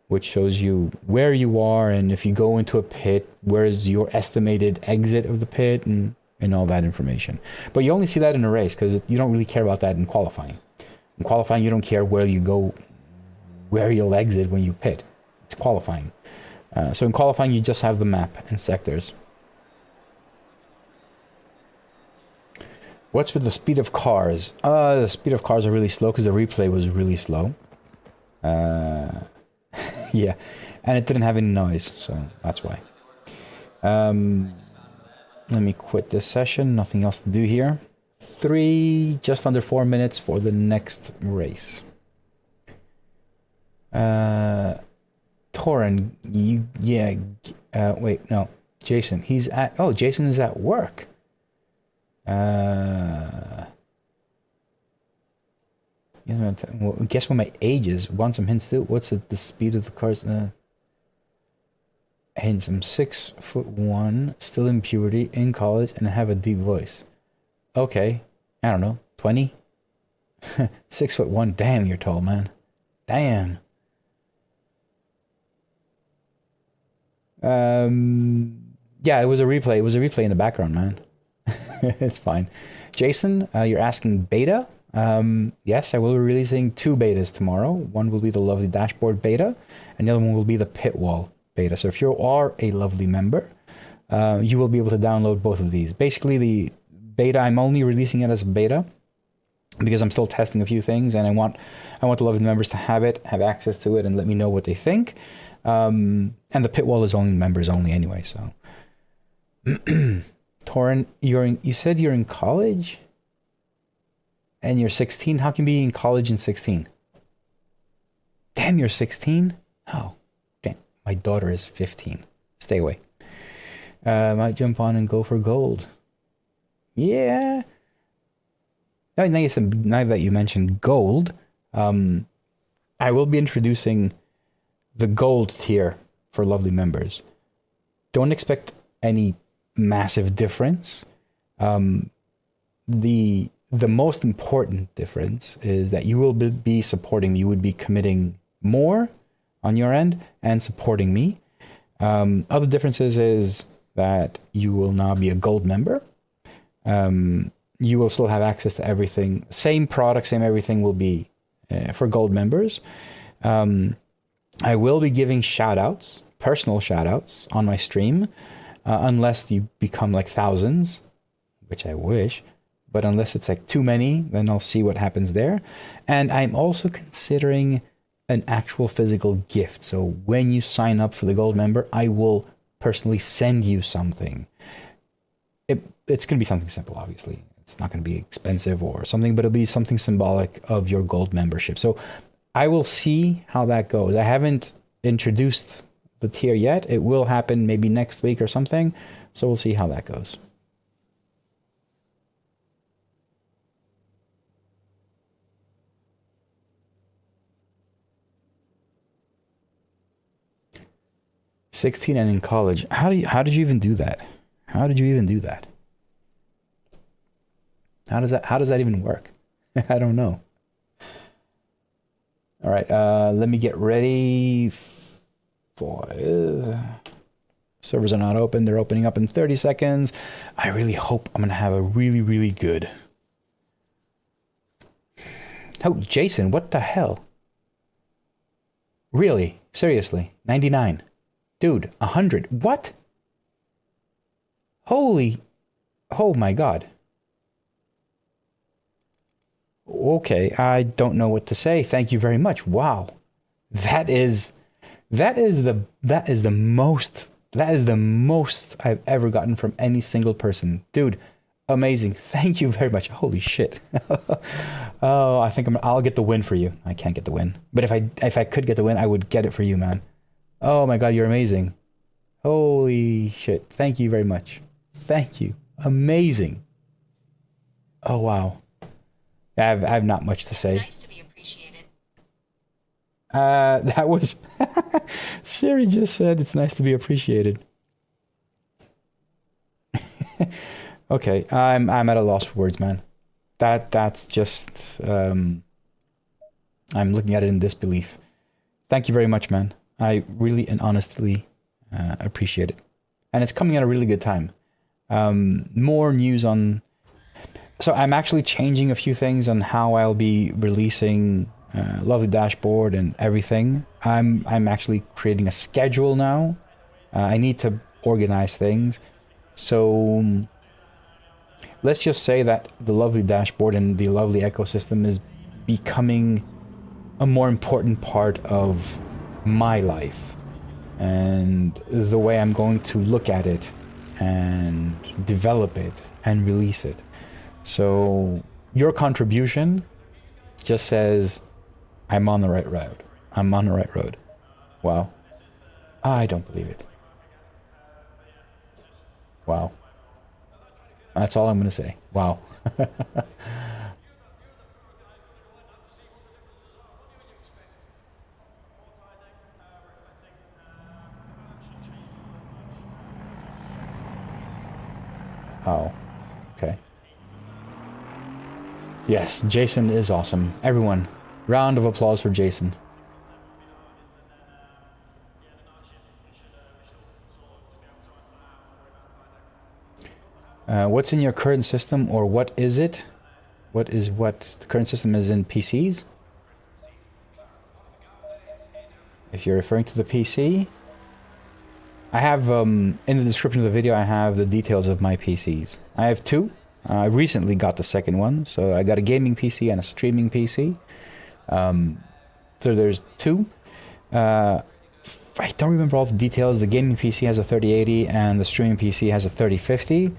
which shows you where you are. And if you go into a pit, where's your estimated exit of the pit and all that information. But you only see that in a race because you don't really care about that in qualifying. In qualifying, you don't care where you go, where you'll exit when you pit. It's qualifying. So in qualifying, you just have the map and sectors. What's with the speed of cars? The speed of cars are really slow because the replay was really slow. Yeah, and it didn't have any noise, so that's why. Let me quit this session. Nothing else to do here. Just under 4 minutes for the next race. Torin, wait, no. Jason, Jason is at work. Guess what my age is. Want some hints too? What's the speed of the cars? Hints. I'm 6'1", still in puberty, in college, and I have a deep voice. Okay, I don't know, 20. 6'1". Damn, you're tall, man. Damn. Yeah, it was a replay. It was a replay in the background, man. It's fine. Jason, you're asking beta. Yes, I will be releasing 2 betas tomorrow. One will be the lovely dashboard beta, and the other one will be the pit wall beta. So if you are a lovely member, you will be able to download both of these. Basically, the beta, I'm only releasing it as a beta because I'm still testing a few things, and I want the lovely members to have access to it, and let me know what they think. And the pit wall is only members only anyway. So, Torin, you said you're in college, and you're 16. How can you be in college in 16? Damn, you're 16. Oh. My daughter is 15. Stay away. Might jump on and go for gold. Yeah. Now that you mentioned gold, I will be introducing the gold tier for lovely members. Don't expect any massive difference. The most important difference is that you will be supporting me. You would be committing more on your end and supporting me. Other differences is that you will now be a gold member. You will still have access to everything. Same product, same everything will be for gold members. I will be giving shout-outs, personal shout-outs on my stream, unless you become like thousands, which I wish. But unless it's like too many, then I'll see what happens there. And I'm also considering an actual physical gift. So when you sign up for the gold member, I will personally send you something. It's going to be something simple, obviously. It's not going to be expensive or something, but it'll be something symbolic of your gold membership. So I will see how that goes. I haven't introduced the tier yet. It will happen maybe next week or something. So we'll see how that goes. "16 and in college." How did you even do that? How did you even do that? How does that even work? I don't know. All right, let me get ready for servers are not open. They're opening up in 30 seconds. I really hope I'm gonna have a really good. Oh, Jason, what the hell? Really? Seriously? 99. Dude, 100. What? Holy. Oh my God. Okay, I don't know what to say. Thank you very much. Wow. That is the most I've ever gotten from any single person. Dude, amazing. Thank you very much. Holy shit. Oh, I think I'll get the win for you. I can't get the win. But if I could get the win, I would get it for you, man. Oh my God, you're amazing. Holy shit. Thank you very much. Thank you. Amazing. Oh, wow. I have not much to say. It's nice to be appreciated. That was... Siri just said it's nice to be appreciated. Okay, I'm at a loss for words, man. That's just... I'm looking at it in disbelief. Thank you very much, man. I really and honestly appreciate it. And it's coming at a really good time. More news on... So I'm actually changing a few things on how I'll be releasing lovely dashboard and everything. I'm actually creating a schedule now. I need to organize things. So let's just say that the lovely dashboard and the lovely ecosystem is becoming a more important part of my life and the way I'm going to look at it and develop it and release it. So your contribution just says I'm on the right road. I'm on the right road. Wow. I don't believe it. Wow. That's all I'm going to say. Wow. Oh, okay. Yes, Jason is awesome. Everyone, round of applause for Jason. What's in your current system, or what is it? What is what? The current system is in PCs? If you're referring to the PC, I have, in the description of the video, I have the details of my PCs. I have two. I recently got the second one, so I got a gaming PC and a streaming PC. So there's two. I don't remember all the details. The gaming PC has a 3080 and the streaming PC has a 3050.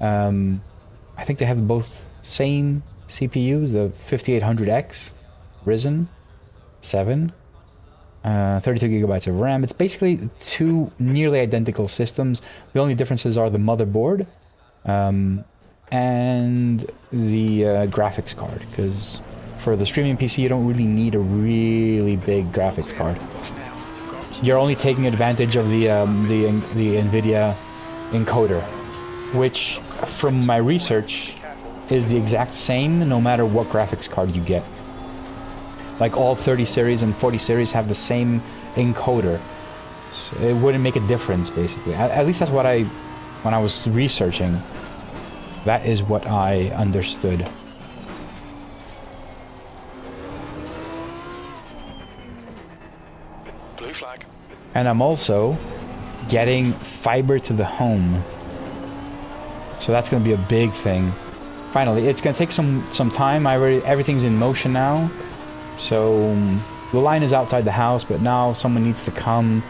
I think they have both same CPUs, the 5800X Ryzen 7. 32 gigabytes of RAM. It's basically two nearly identical systems. The only differences are the motherboard and the graphics card, because for the streaming PC you don't really need a really big graphics card. You're only taking advantage of the NVIDIA encoder, which from my research is the exact same no matter what graphics card you get. Like all 30 series and 40 series have the same encoder. So it wouldn't make a difference, basically. At least that's what when I was researching, that is what I understood. Blue flag. And I'm also getting fiber to the home. So that's going to be a big thing. Finally, it's going to take some time. Everything's in motion now. So the line is outside the house, but now someone needs to come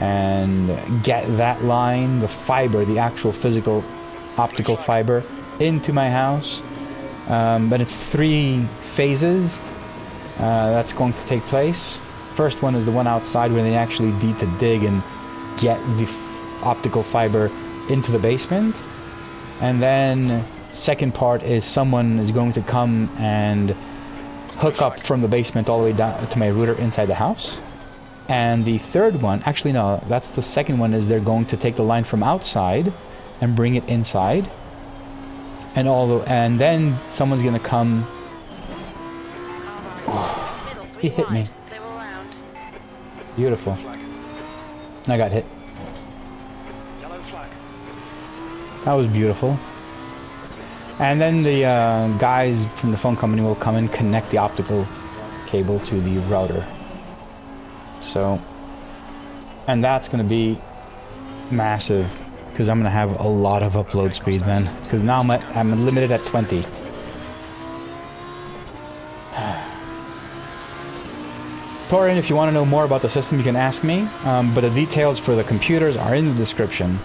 and get that line, the fiber, the actual physical optical fiber, into my house. But it's 3 phases that's going to take place. First one is the one outside where they actually need to dig and get the optical fiber into the basement. And then second part is someone is going to come and hook up from the basement all the way down to my router inside the house. And the third one, actually no, that's the second one, is they're going to take the line from outside and bring it inside. And then someone's gonna come. Oh, he hit me. Beautiful. I got hit. Yellow flag. That was beautiful. And then the guys from the phone company will come and connect the optical cable to the router. So, and that's gonna be massive, because I'm gonna have a lot of upload speed then. Because now I'm limited at 20. Torin, if you want to know more about the system, you can ask me. But the details for the computers are in the description,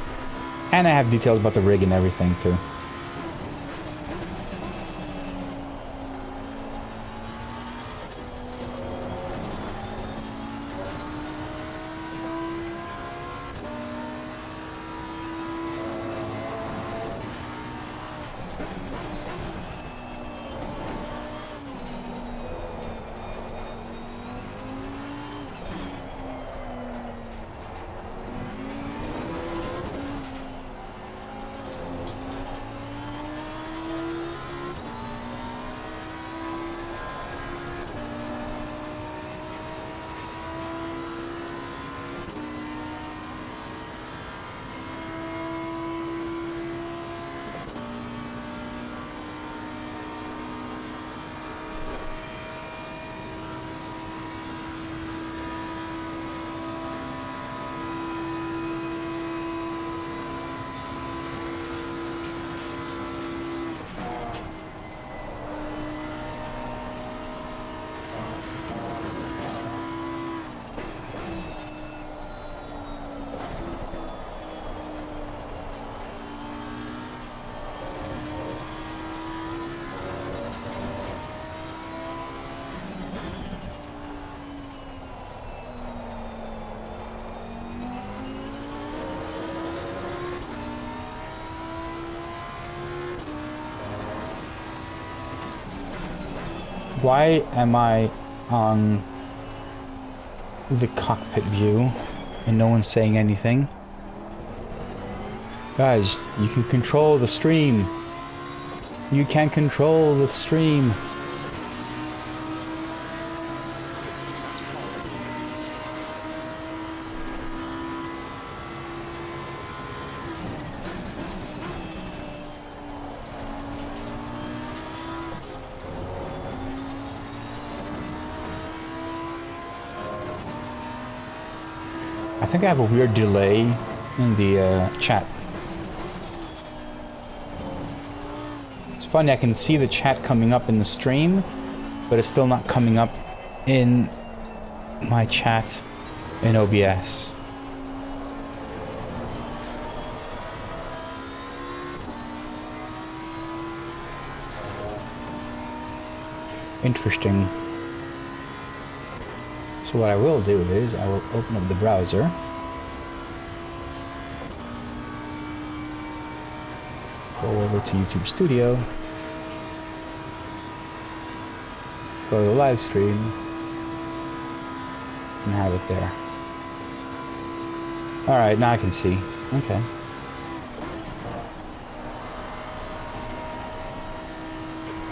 and I have details about the rig and everything too. Why am I on the cockpit view and no one's saying anything? Guys, you can control the stream. You can control the stream. I think I have a weird delay in the chat. It's funny, I can see the chat coming up in the stream, but it's still not coming up in my chat in OBS. Interesting. So what I will do is I will open up the browser. Go over to YouTube Studio. Go to the live stream. And have it there. Alright, now I can see. Okay.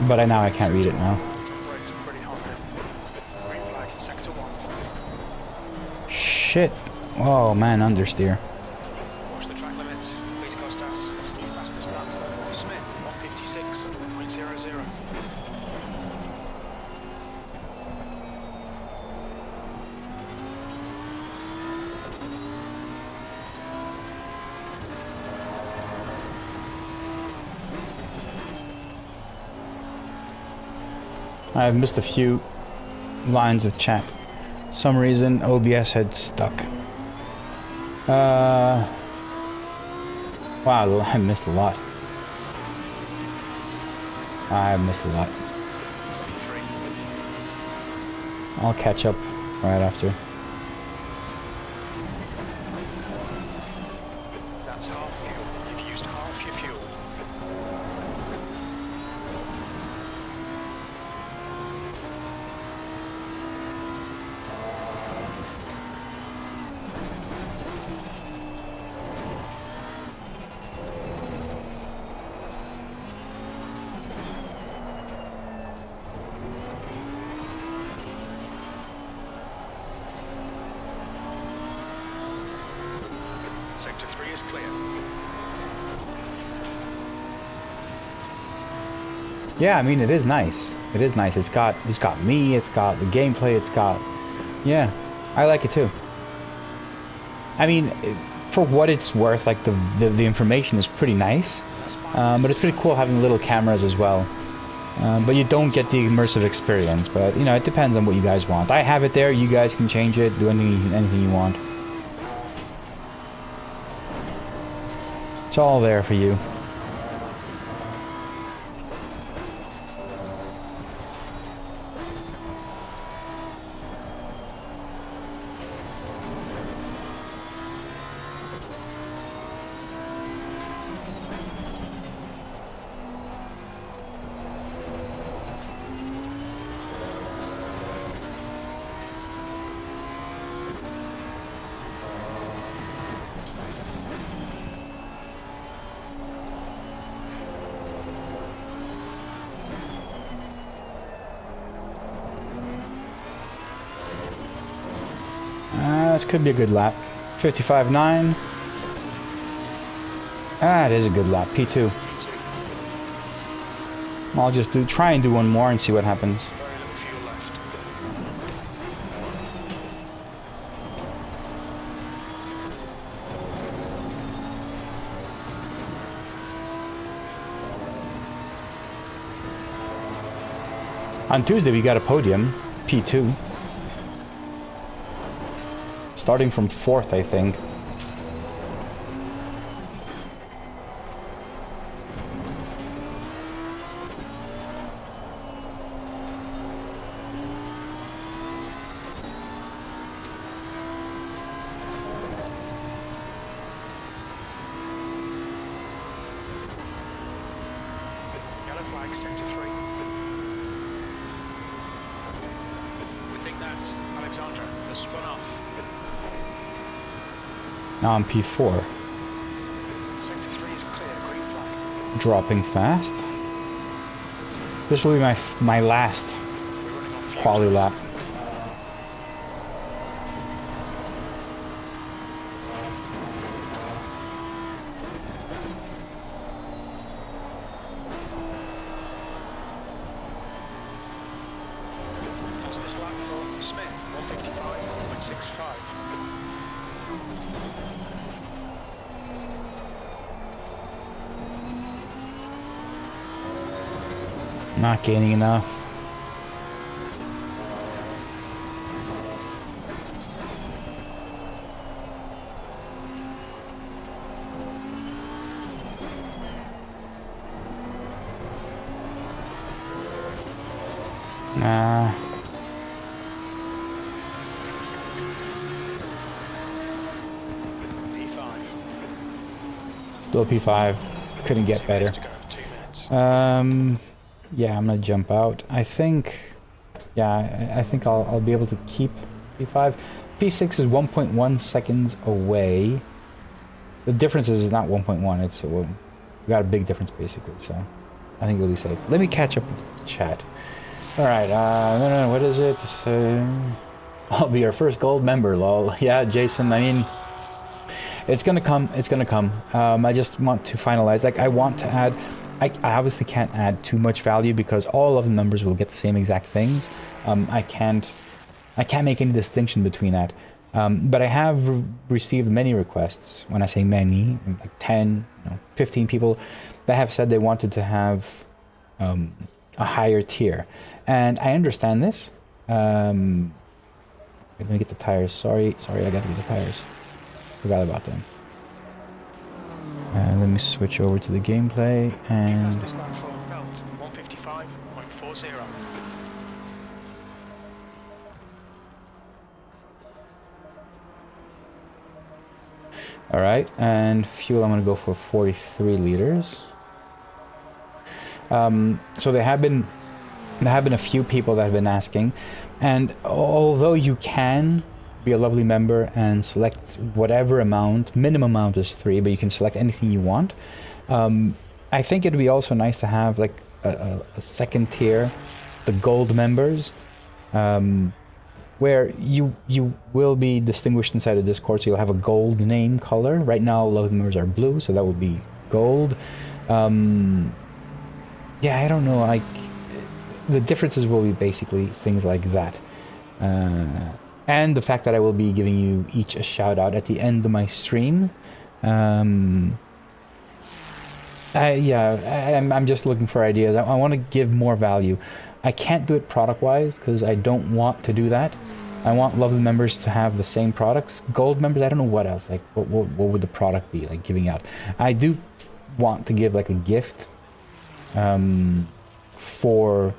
But now I can't read it now. Shit. Oh man, understeer. Watch the track limits. Please Costas. Speed fastest lap. Smith, 156.00. I've missed a few lines of chat. Some reason OBS had stuck. Wow, I missed a lot. I missed a lot. 23. I'll catch up right after. That's half fuel. You've used half your fuel. Sector 3 is clear. Yeah, I mean, it is nice. It is nice. It's got me. It's got the gameplay. It's got, yeah, I like it too. I mean, for what it's worth, like the information is pretty nice, but it's pretty cool having little cameras as well. But you don't get the immersive experience. But you know, it depends on what you guys want. I have it there. You guys can change it. Do anything you want. It's all there for you. This could be a good lap. 55.9. Ah, it is a good lap. P2. I'll just try and do one more and see what happens. Very little fuel left. On Tuesday we got a podium. P2. Starting from 4th, I think. Yellow flag, sector 3. We think that Alexandra has spun off. Now I'm P4. Sector 3 is clear, green flag. Dropping fast. This will be my last We're running on fuel. quali lap. Fastest lap for Smith, 155.65. Not gaining enough. Nah. P5. Still P5. Couldn't get 2 better. minutes to go, 2 minutes. Yeah, I'm gonna jump out. I think, yeah, I think I'll be able to keep P5. P6 is 1.1 seconds away. The difference is not 1.1. It's we got a big difference basically. So I think it'll be safe. Let me catch up with the chat. All right. No, what is it? I'll be your first gold member. Lol. Yeah, Jason. I mean, it's gonna come. It's gonna come. I just want to finalize. Like, I want to add. I obviously can't add too much value because all of the numbers will get the same exact things. I can't make any distinction between that. But I have received many requests. When I say many, like 10, 15 people that have said they wanted to have a higher tier, and I understand this. Let me get the tires. Sorry, I got to get the tires. Forgot about them. Let me switch over to the gameplay and... Fastest lap for belt, 155.40. Alright, and fuel I'm going to go for 43 liters. So there have been a few people that have been asking, and although you can be a lovely member and select whatever amount, minimum amount is 3, but you can select anything you want. I think it'd be also nice to have like a second tier, the gold members, where you will be distinguished inside of Discord, so you'll have a gold name color. Right now, a lot of members are blue, so that will be gold. Yeah, I don't know, like, the differences will be basically things like that. And the fact that I will be giving you each a shout out at the end of my stream. I'm just looking for ideas. I want to give more value. I can't do it product wise because I don't want to do that. I want lovely members to have the same products. Gold members, I don't know what else. Like, what would the product be like giving out? I do want to give like a gift for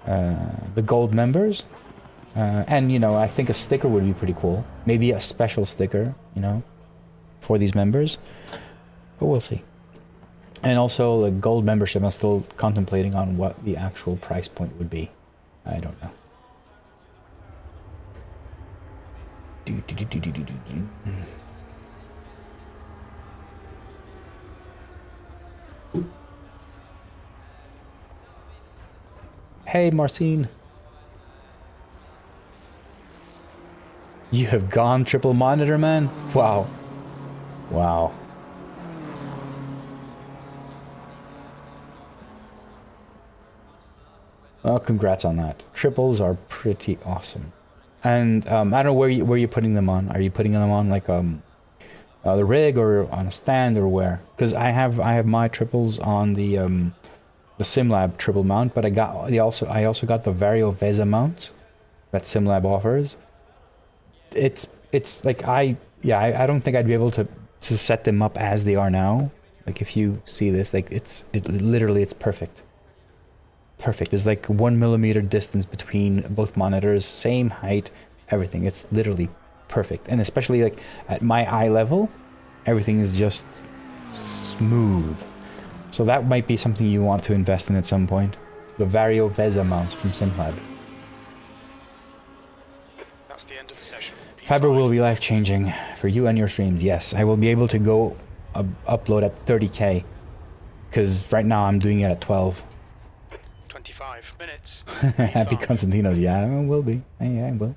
the gold members. And, you know, I think a sticker would be pretty cool. Maybe a special sticker, you know, for these members. But we'll see. And also, the gold membership, I'm still contemplating on what the actual price point would be. I don't know. Hey, Marcin. You have gone triple monitor, man? Wow. Wow. Well, congrats on that. Triples are pretty awesome. And I don't know where you're putting them on. Are you putting them on like the rig or on a stand or where? Because I have my triples on the SimLab triple mount, but I also got the Vario Veza mount that SimLab offers. It's like I don't think I'd be able to set them up as they are now. Like if you see this, like it's literally perfect. Perfect. There's like 1 millimeter distance between both monitors, same height, everything. It's literally perfect. And especially like at my eye level, everything is just smooth. So that might be something you want to invest in at some point. The Vario Veza mounts from SimLab. That's the end of the session. Fiber will be life-changing for you and your streams. Yes, I will be able to go upload at 30K. Because right now I'm doing it at 12. 25 minutes. Happy Constantinos. Yeah, I will be. I will.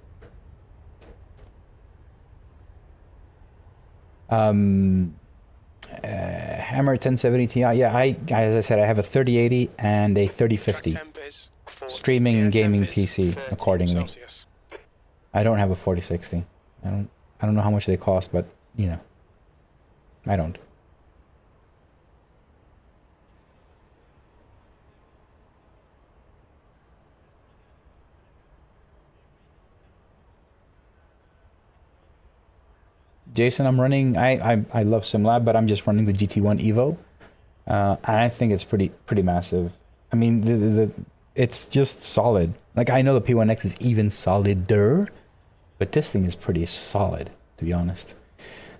Hammer 1070 Ti. Yeah, as I said, I have a 3080 and a 3050. Streaming and gaming PC accordingly. I don't have a 4060. I don't know how much they cost, but you know, I don't. Jason, I'm running. I love SimLab, but I'm just running the GT1 Evo, and I think it's pretty massive. I mean, it's just solid. Like I know the P1X is even solider, but this thing is pretty solid, to be honest.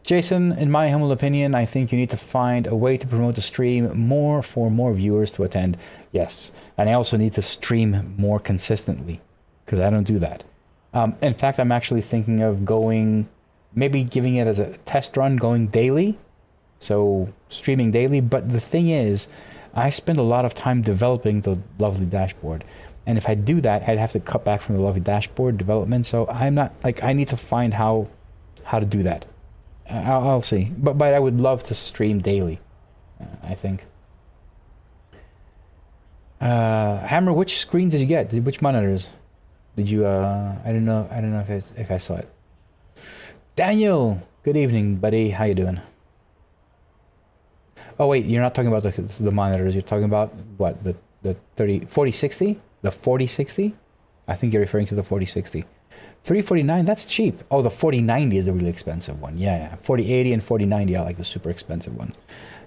Jason, in my humble opinion, I think you need to find a way to promote the stream more for more viewers to attend. Yes, and I also need to stream more consistently because I don't do that. In fact, I'm actually thinking of going. Maybe giving it as a test run, going daily, so streaming daily. But the thing is, I spend a lot of time developing the lovely dashboard, and if I do that, I'd have to cut back from the lovely dashboard development. So I'm not like I need to find how to do that. I'll see, but I would love to stream daily. I think. Hammer, which screens did you get? Which monitors did you? I don't know if I saw it. Daniel, good evening, buddy. How you doing? Oh wait, you're not talking about the monitors. You're talking about what? The 4060? The 4060? I think you're referring to the 4060. $349, that's cheap. Oh, the 4090 is the really expensive one. Yeah, yeah. 4080 and 4090 are like the super expensive ones.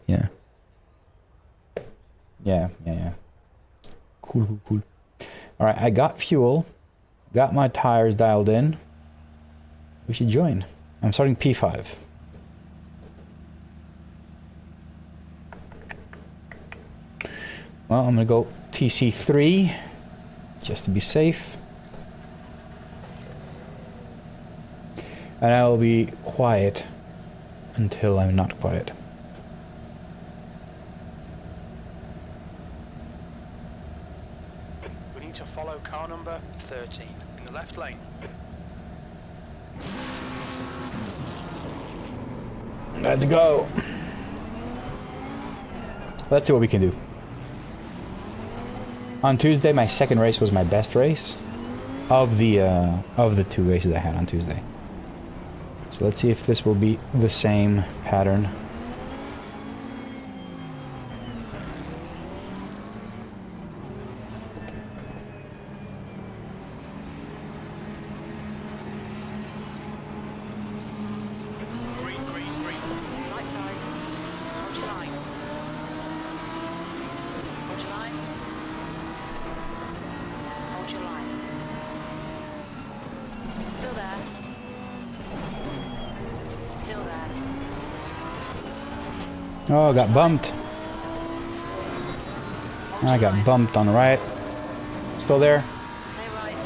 Yeah. Yeah, yeah, yeah. Cool, cool, cool. All right, I got fuel. Got my tires dialed in. We should join. I'm starting P5. Well, I'm gonna go TC3 just to be safe. And I will be quiet until I'm not quiet. We need to follow car number 13 in the left lane. Let's go. Let's see what we can do. On Tuesday, my second race was my best race of the 2 races I had on Tuesday. So let's see if this will be the same pattern. Green, green, green. Right side. Hold your line. Hold your line. Hold your line. Still there. Still there. Oh, got bumped. I got bumped on the right. Still there? Stay right.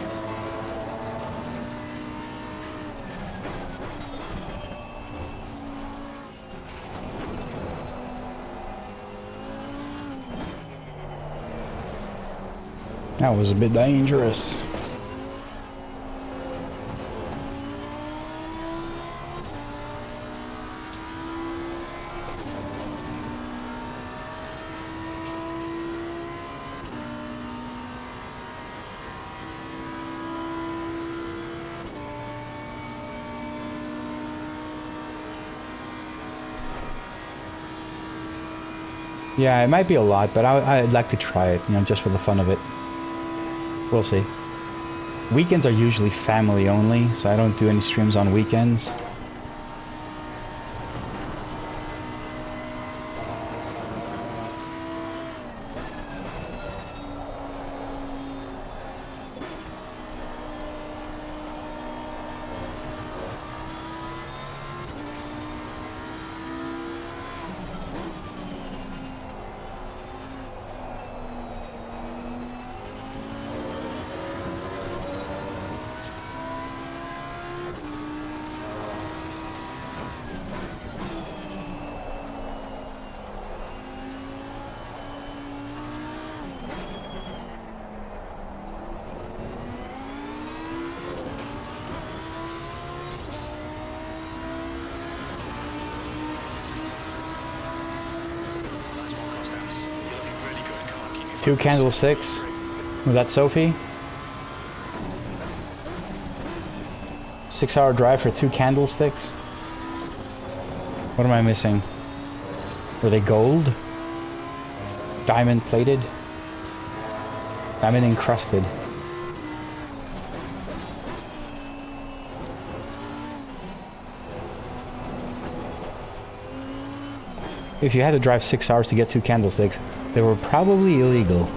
That was a bit dangerous. Yeah, it might be a lot, but I'd like to try it, you know, just for the fun of it. We'll see. Weekends are usually family only, so I don't do any streams on weekends. Two candlesticks. Was that Sophie? 6-hour drive for 2 candlesticks? What am I missing? Were they gold? Diamond plated? Diamond encrusted. If you had to drive 6 hours to get 2 candlesticks, they were probably illegal.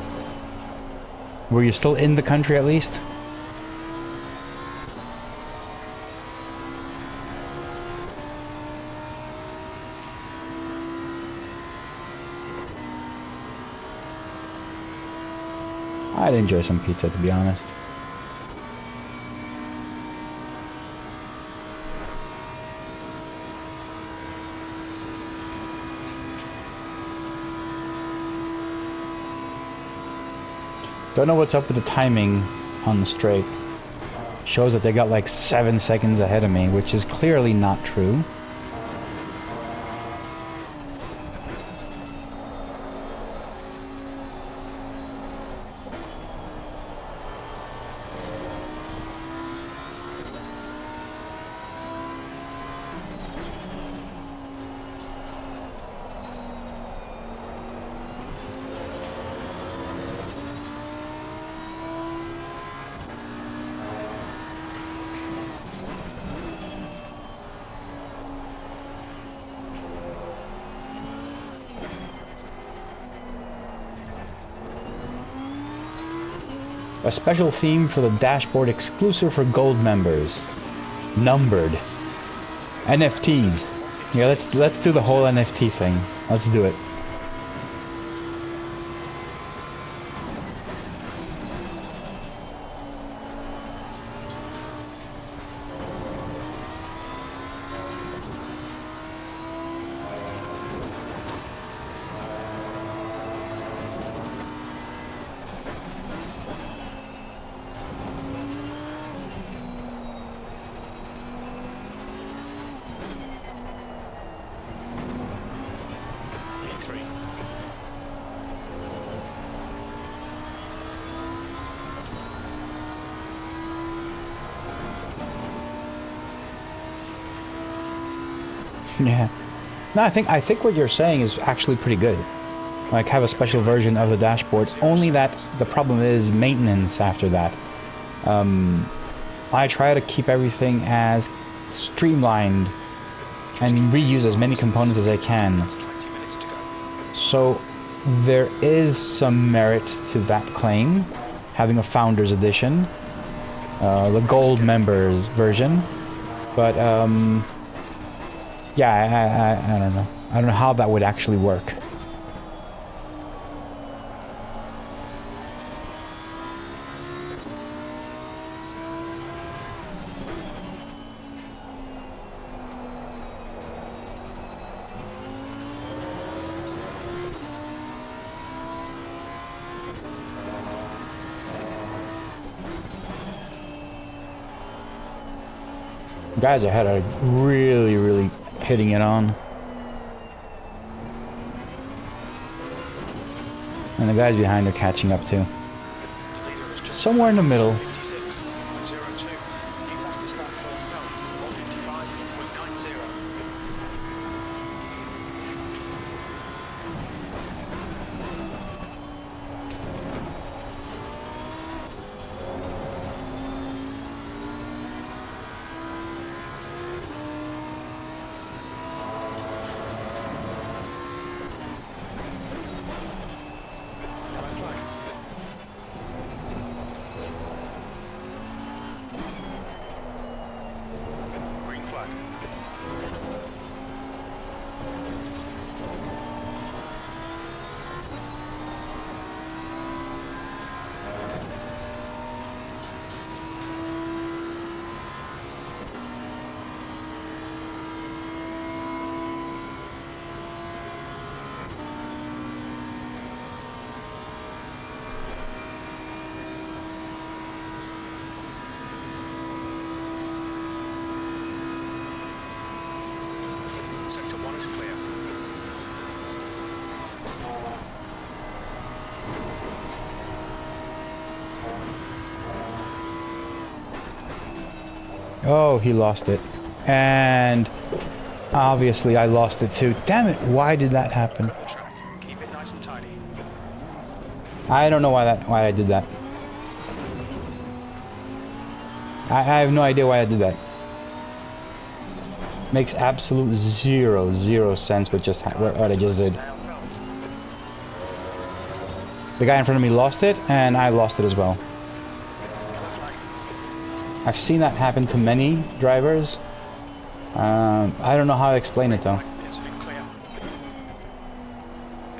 Were you still in the country at least? I'd enjoy some pizza, to be honest. Don't know what's up with the timing on the straight. Shows that they got like 7 seconds ahead of me, which is clearly not true. A special theme for the dashboard exclusive for gold members. Numbered. NFTs. Yeah, let's do the whole NFT thing. Let's do it. Yeah. No, I think what you're saying is actually pretty good. Like, have a special version of the dashboard. Only that the problem is maintenance after that. I try to keep everything as streamlined and reuse as many components as I can. So there is some merit to that claim, having a Founders Edition, the gold members version. But yeah, I don't know. I don't know how that would actually work. Guys ahead are really hitting it on. And the guys behind are catching up too. Somewhere in the middle. Oh, he lost it. And obviously I lost it too. Damn it, why did that happen? Keep it nice and tidy. I don't know why I did that. I have no idea why I did that. Makes absolute zero sense with just what I just did. The guy in front of me lost it, and I lost it as well. I've seen that happen to many drivers. I don't know how to explain it though.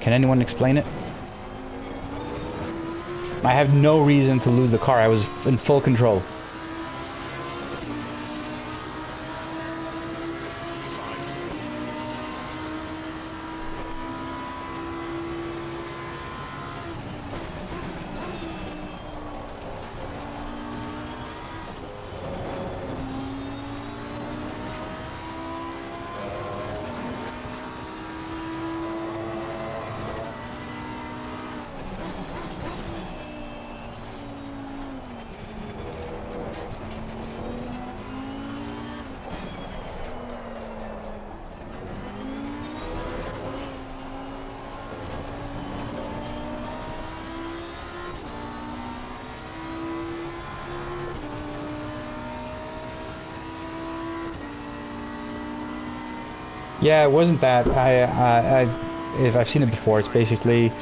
Can anyone explain it? I have no reason to lose the car. I was in full control. Yeah, it wasn't that. If I've seen it before, it's basically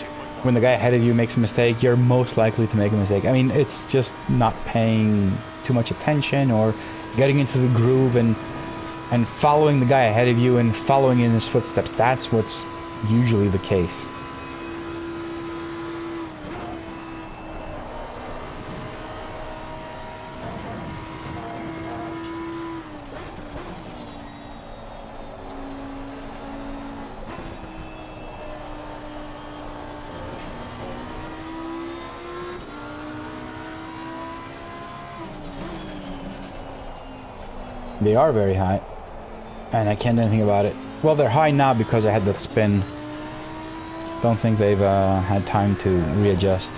when the guy ahead of you makes a mistake, you're most likely to make a mistake. I mean, it's just not paying too much attention or getting into the groove and following the guy ahead of you and following in his footsteps. That's what's usually the case. They are very high, and I can't do anything about it. Well, they're high now because I had that spin. Don't think they've had time to readjust.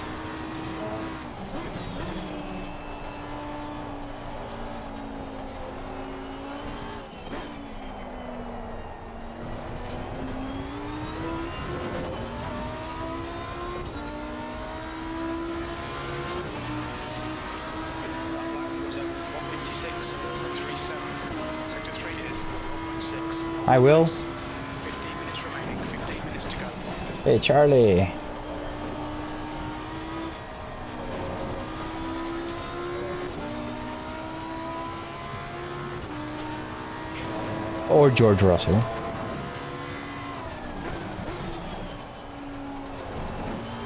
I will. 15 minutes remaining, 15 minutes to go. Hey, Charlie. Or George Russell.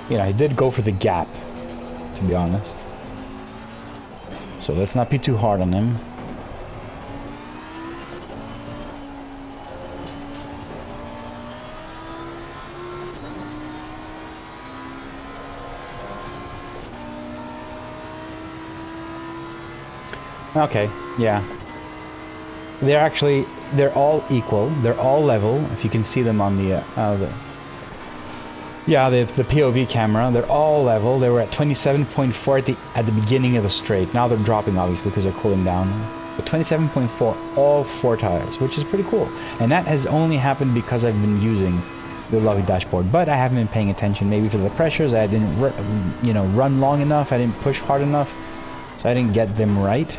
You know, I did go for the gap, to be honest. So let's not be too hard on him. Okay, yeah. They're all equal. They're all level. If you can see them on the POV camera, they're all level. They were at 27.4 at the beginning of the straight. Now they're dropping, obviously, because they're cooling down. But 27.4, all 4 tires, which is pretty cool. And that has only happened because I've been using the lovely dashboard. But I haven't been paying attention, maybe for the pressures. I didn't, run long enough. I didn't push hard enough, so I didn't get them right.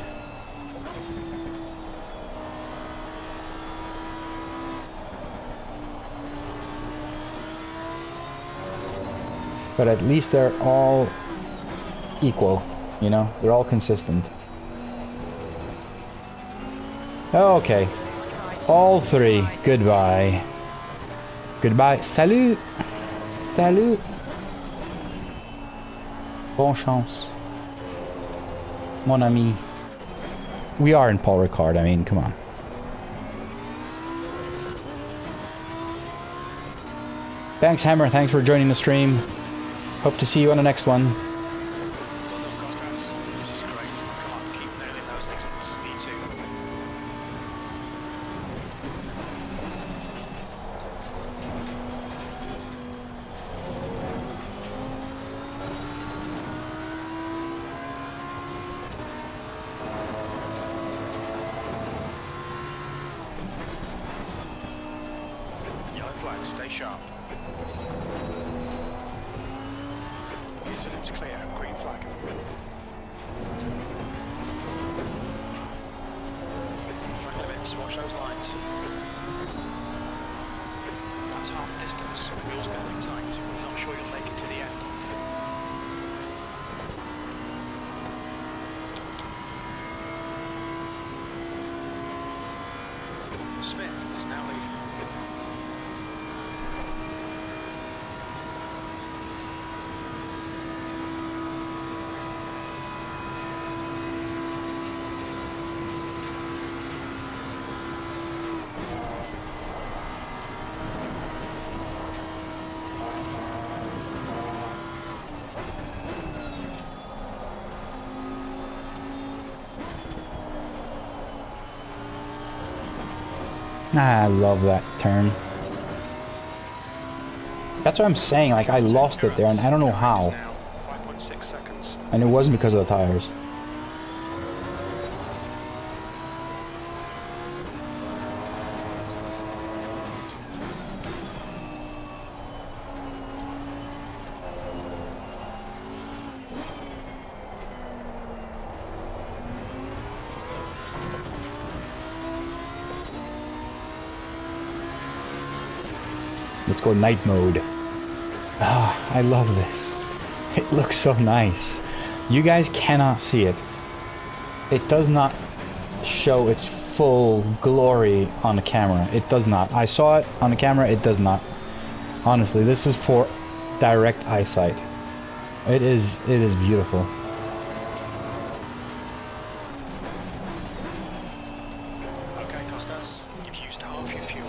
But at least they're all equal, you know? They're all consistent. Okay. All 3. Goodbye. Goodbye. Salut! Salut! Bon chance. Mon ami. We are in Paul Ricard, I mean, come on. Thanks, Hammer. Thanks for joining the stream. Hope to see you on the next one. Well done, Costas. This is great. Come on, keep nailing those exits. Me too. Yellow flag, stay sharp. It's clear, green flag. Track limits, watch those lines. That's half the distance, so the wheel's going to be tight. I'm not sure you'll make it to the end. Smith is now leading. I love that turn. That's what I'm saying, like I lost it there and I don't know how. 5.6 seconds. And it wasn't because of the tires. Let's go night mode. Ah, I love this. It looks so nice. You guys cannot see it. It does not show its full glory on the camera. It does not. I saw it on the camera, it does not. Honestly, this is for direct eyesight. It is beautiful. Okay, Costas, you've used half your fuel.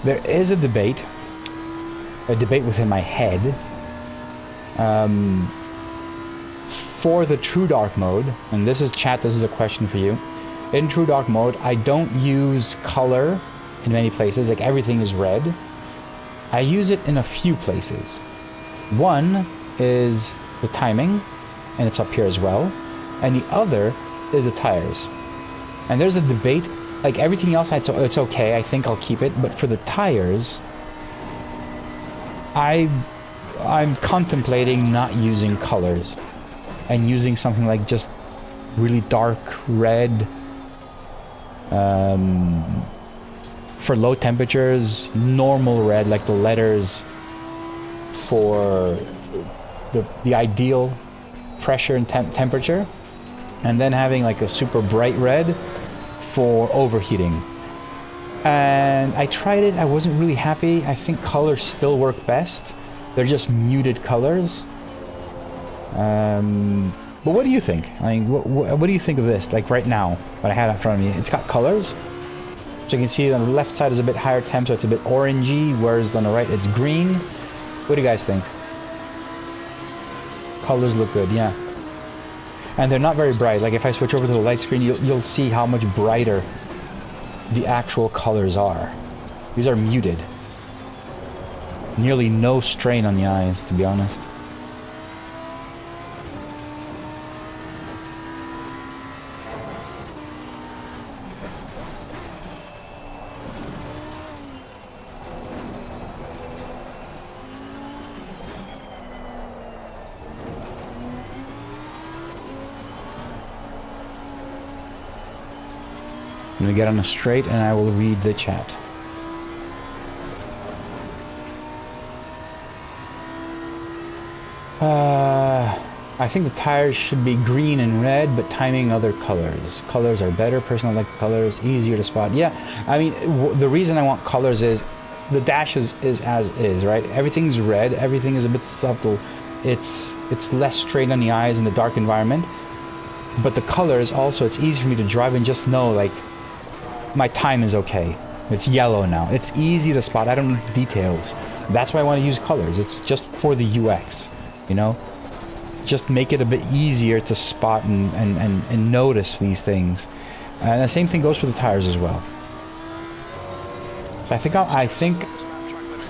There is a debate within my head for the true dark mode, and this is chat, this is a question for you. In true dark mode, I don't use color in many places, like everything is red. I use it in a few places. One is the timing, and it's up here as well, and the other is the tires. And there's a debate, like everything else it's okay, I think I'll keep it, but for the tires, I'm contemplating not using colors and using something like just really dark red for low temperatures, normal red, like the letters for the ideal pressure and temperature, and then having like a super bright red for overheating. And I tried it, I wasn't really happy. I think colors still work best. They're just muted colors. But what do you think? I mean, what do you think of this? Like right now, what I had in front of me, it's got colors. So you can see on the left side is a bit higher temp, so it's a bit orangey, whereas on the right it's green. What do you guys think? Colors look good, yeah. And they're not very bright. Like if I switch over to the light screen, you'll see how much brighter the actual colors are. These are muted. Nearly no strain on the eyes, to be honest. I'm gonna get on a straight and I will read the chat. I think the tires should be green and red, but timing other colors. Colors are better. Personally, I like the colors, easier to spot. Yeah, I mean, the reason I want colors is the dash is as is, right? Everything's red. Everything is a bit subtle. It's less strain on the eyes in the dark environment. But the colors also, it's easy for me to drive and just know, like, my time is okay. It's yellow now. It's easy to spot. I don't need details. That's why I want to use colors. It's just for the UX, you know? Just make it a bit easier to spot and notice these things. And the same thing goes for the tires as well. So I think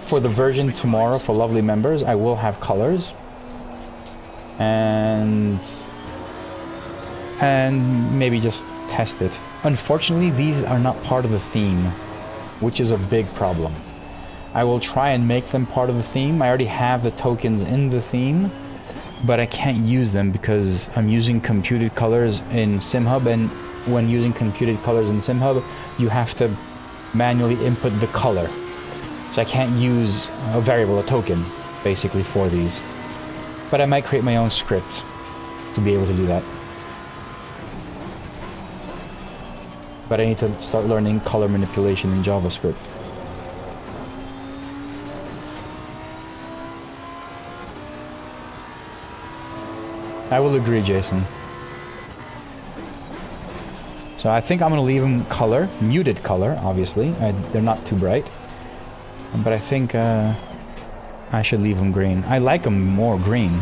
for the version tomorrow for lovely members, I will have colors. And maybe just test it. Unfortunately, these are not part of the theme, which is a big problem. I will try and make them part of the theme. I already have the tokens in the theme, but I can't use them because I'm using computed colors in SimHub, and when using computed colors in SimHub, you have to manually input the color. So I can't use a variable, a token, basically, for these. But I might create my own script to be able to do that. But I need to start learning color manipulation in JavaScript. I will agree, Jason. So I think I'm going to leave them color, muted color, obviously. They're not too bright. But I think I should leave them green. I like them more green.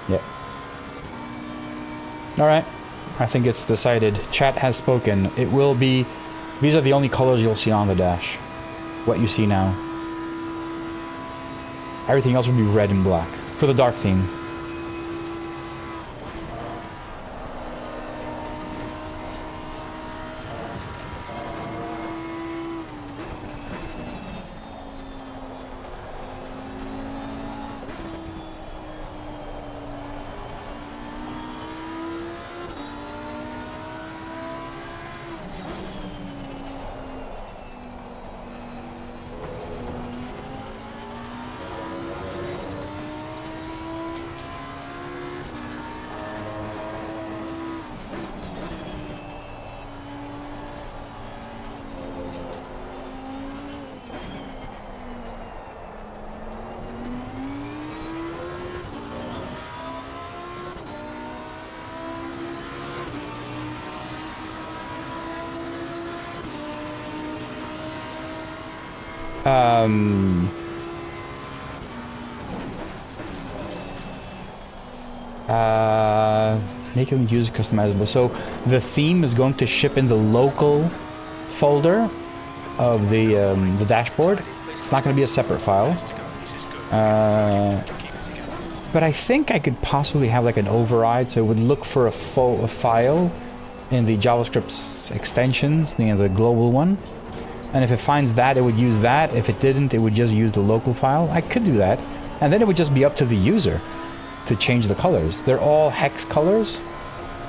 Yep. Alright. I think it's decided. Chat has spoken. It will be... These are the only colors you'll see on the dash. What you see now. Everything else will be red and black. For the dark theme. Making user customizable. So the theme is going to ship in the local folder of the dashboard. It's not going to be a separate file. But I think I could possibly have like an override, so it would look for a file in the JavaScript extensions, you know, the global one. And if it finds that, it would use that. If it didn't, it would just use the local file. I could do that. And then it would just be up to the user to change the colors. They're all hex colors.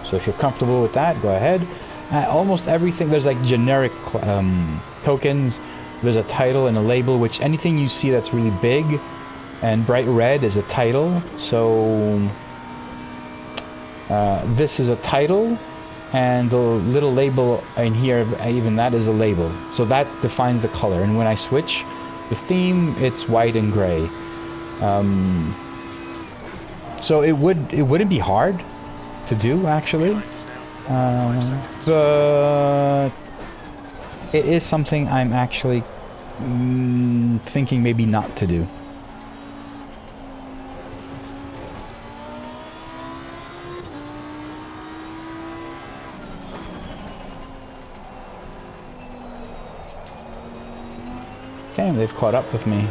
So if you're comfortable with that, go ahead. Almost everything, there's like generic tokens. There's a title and a label, which anything you see that's really big and bright red is a title. So this is a title, and the little label in here, even that is a label. So that defines the color. And when I switch the theme, it's white and gray. So it wouldn't be hard to do, actually, but it is something I'm actually thinking maybe not to do. Damn, they've caught up with me.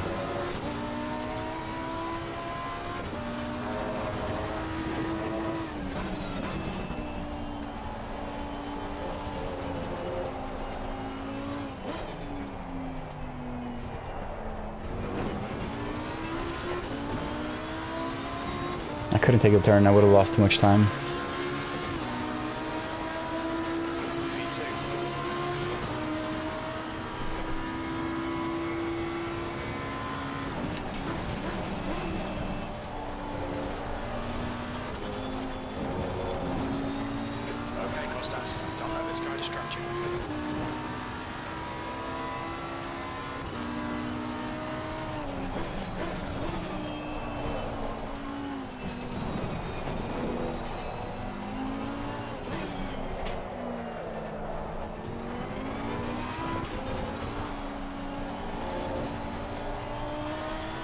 I couldn't take a turn, I would have lost too much time.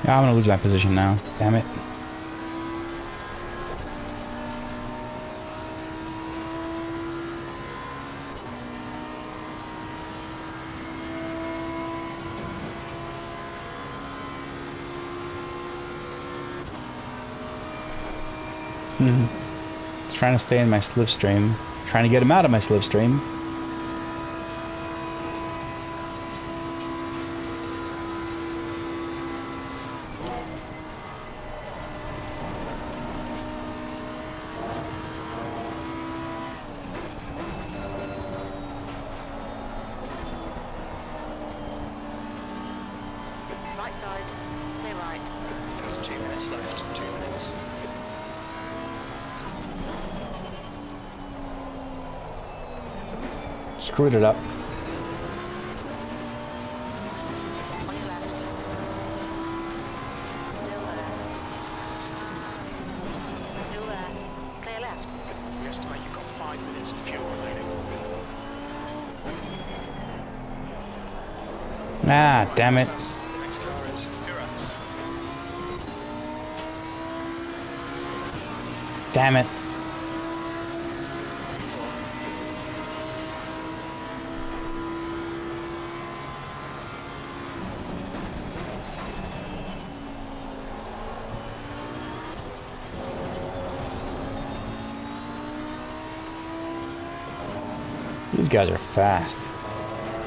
I'm gonna lose my position now. Damn it. It's trying to stay in my slipstream. Trying to get him out of my slipstream. Screwed it up. On your left. Still there. Still there. Clear left. We estimate you've got 5 minutes of fuel remaining. Ah, damn it. The next car is Referrals. Damn it. These guys are fast.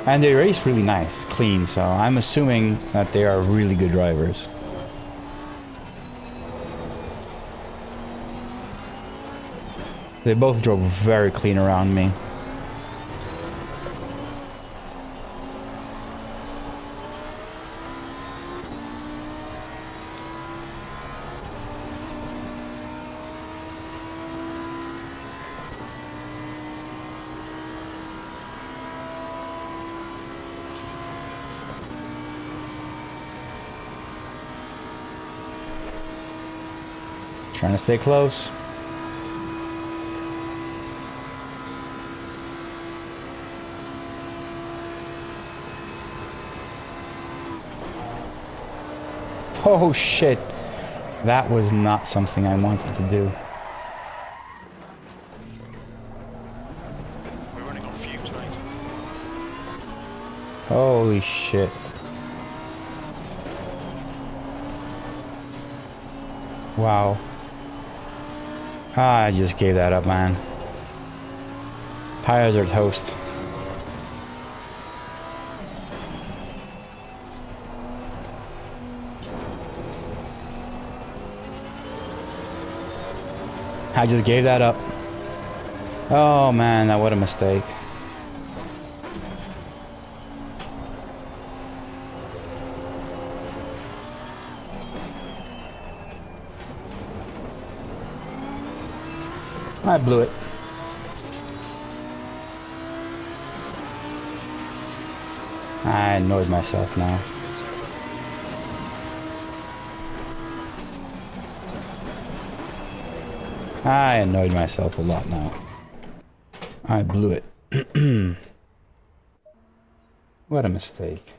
And they race really nice, clean, so I'm assuming that they are really good drivers. They both drove very clean around me. Trying to stay close. Oh shit. That was not something I wanted to do. We're running on fumes, mate. Holy shit. Wow. I just gave that up, man. Tires are toast. I just gave that up. Oh man, what a mistake. I blew it. I annoyed myself now. I annoyed myself a lot now. I blew it. What a mistake.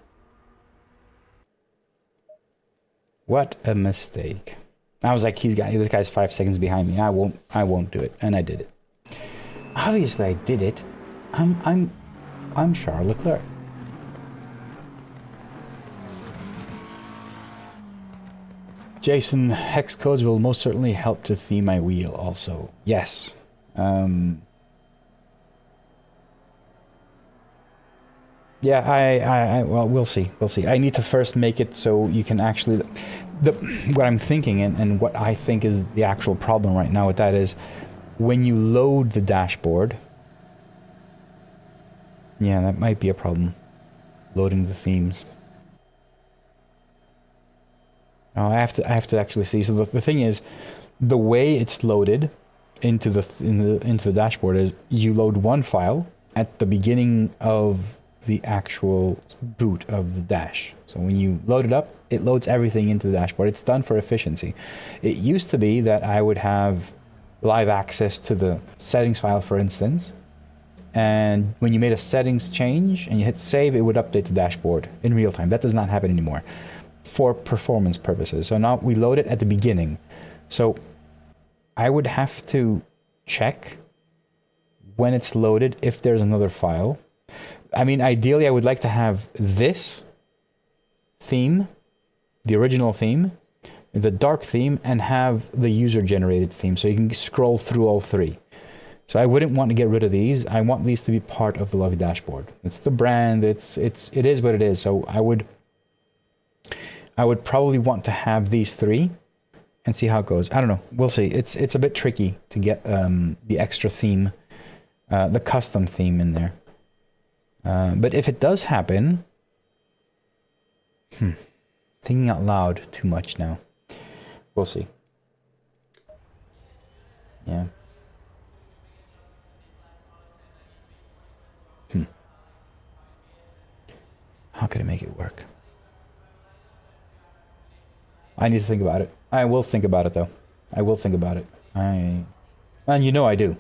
What a mistake. I was like, this guy's 5 seconds behind me. I won't do it. And I did it. Obviously I did it. I'm Charles Leclerc. Jason, hex codes will most certainly help to theme my wheel also. Yes. Yeah, well, we'll see. We'll see. I need to first make it so you can actually... what I'm thinking and what I think is the actual problem right now with that is when you load the dashboard... Yeah, that might be a problem. Loading the themes. Oh, I have to actually see. So the thing is, the way it's loaded into the dashboard is you load one file at the beginning of the actual boot of the dash. So when you load it up, it loads everything into the dashboard. It's done for efficiency. It used to be that I would have live access to the settings file, for instance, and when you made a settings change and you hit save, it would update the dashboard in real time. That does not happen anymore for performance purposes. So now we load it at the beginning. So I would have to check when it's loaded if there's another file. I mean, ideally, I would like to have this theme, the original theme, the dark theme, and have the user-generated theme, so you can scroll through all three. So I wouldn't want to get rid of these. I want these to be part of the Lovely dashboard. It's the brand. It is what it is. So I would probably want to have these three and see how it goes. I don't know. We'll see. It's a bit tricky to get the extra theme, the custom theme in there. But if it does happen, thinking out loud too much now. We'll see. Yeah. How could I make it work? I need to think about it. I will think about it, though. I will think about it. And you know I do.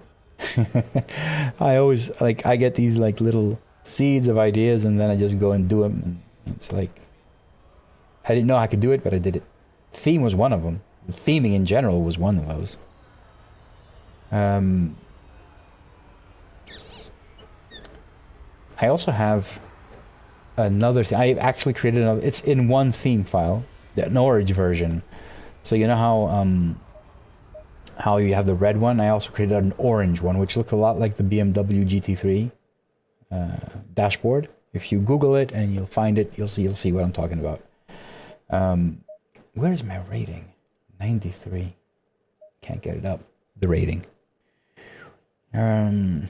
I always, I get these, little seeds of ideas, and then I just go and do them. And it's like, I didn't know I could do it, but I did it. Theme was one of them. The theming in general was one of those. I also have another thing. I actually created another. It's in one theme file, an orange version. So you know how you have the red one? I also created an orange one, which looked a lot like the BMW GT3 dashboard. If you Google it and you'll find it, you'll see what I'm talking about. Where's my rating? 93. Can't get it up. The rating. And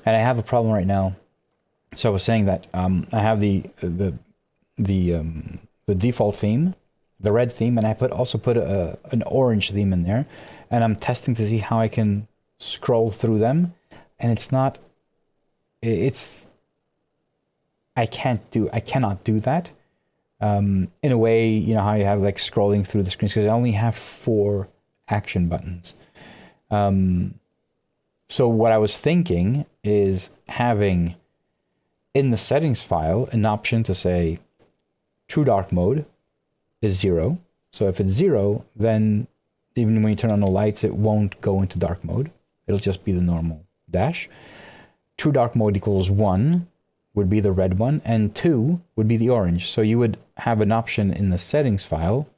I have a problem right now. So I was saying that I have the default theme, the red theme, and I also put an orange theme in there, and I'm testing to see how I can scroll through them, and I cannot do that in a way, you know how you have scrolling through the screens, because I only have 4 action buttons. So what I was thinking is having in the settings file an option to say, True dark mode is 0. So if it's 0, then even when you turn on the lights, it won't go into dark mode. It'll just be the normal dash. True dark mode equals 1 would be the red one, and 2 would be the orange. So you would have an option in the settings file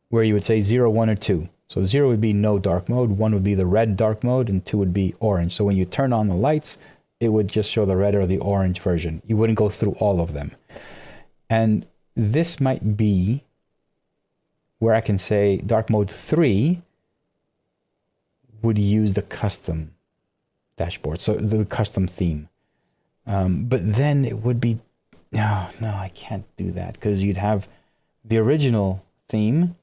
where you would say 0, 1, or 2. So 0 would be no dark mode, 1 would be the red dark mode, and 2 would be orange. So when you turn on the lights, it would just show the red or the orange version. You wouldn't go through all of them. And this might be where I can say dark mode 3 would use the custom dashboard, so the custom theme. But then it would be, no, I can't do that, because you'd have the original theme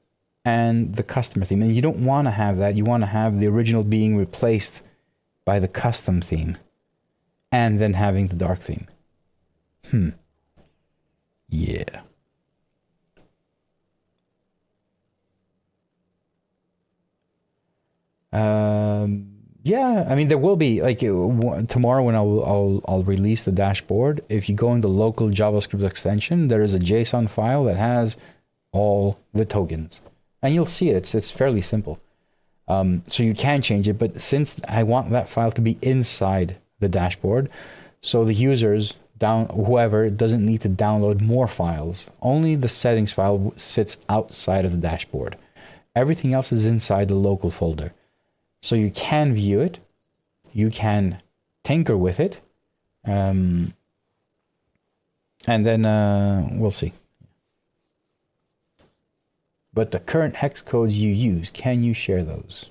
and the customer theme, and you don't want to have that. You want to have the original being replaced by the custom theme and then having the dark theme. Yeah. Yeah, I mean, there will be, like, tomorrow when I'll release the dashboard, if you go in the local JavaScript extension, there is a JSON file that has all the tokens, and you'll see it. It's fairly simple. So you can change it, but since I want that file to be inside the dashboard, so the users whoever doesn't need to download more files, only the settings file sits outside of the dashboard. Everything else is inside the local folder. So you can view it, you can tinker with it, and then we'll see. But the current hex codes you use, can you share those?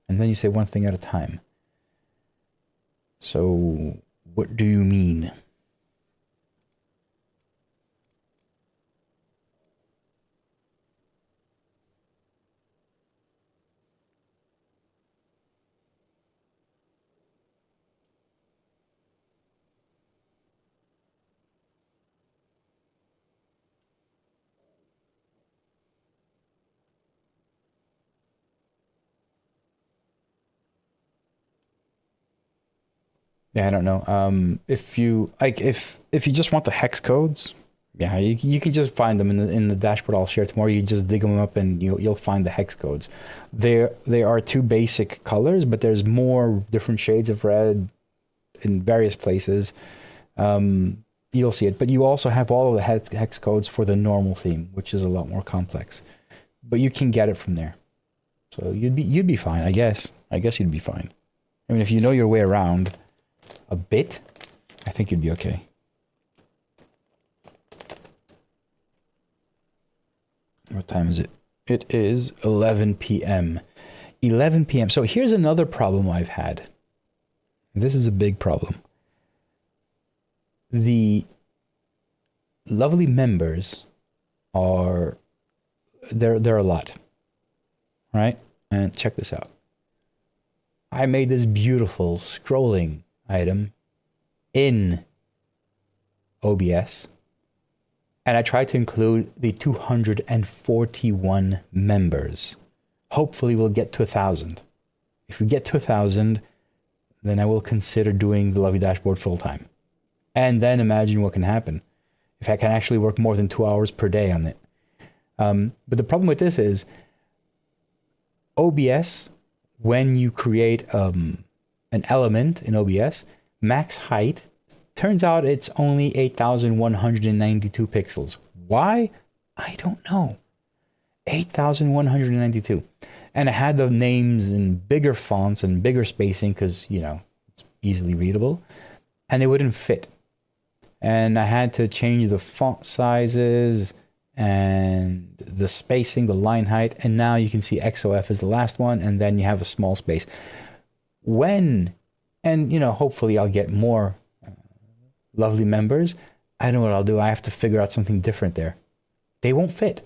And then you say one thing at a time. So what do you mean? Yeah, I don't know. If you just want the hex codes, yeah, you can just find them in the dashboard I'll share tomorrow. You just dig them up and you'll find the hex codes. There are 2 basic colors, but there's more different shades of red in various places. You'll see it, but you also have all of the hex codes for the normal theme, which is a lot more complex. But you can get it from there, so you'd be fine, I guess. You'd be fine. I mean, if you know your way around a bit, I think you'd be okay. What time is it? It is 11 p.m. 11 p.m. So here's another problem I've had. This is a big problem. The lovely members are they're a lot, right? And check this out. I made this beautiful scrolling item in OBS, and I tried to include the 241 members. Hopefully we'll get to 1,000. If we get to 1,000, then I will consider doing the Lovely Dashboard full time. And then imagine what can happen if I can actually work more than 2 hours per day on it. But the problem with this is OBS, when you create an element in OBS, max height, turns out it's only 8,192 pixels. Why? I don't know. 8,192. And I had the names in bigger fonts and bigger spacing because, it's easily readable. And they wouldn't fit. And I had to change the font sizes and the spacing, the line height. And now you can see XOF is the last one. And then you have a small space. Hopefully I'll get more lovely members. I know what I'll do. I have to figure out something different there. They won't fit.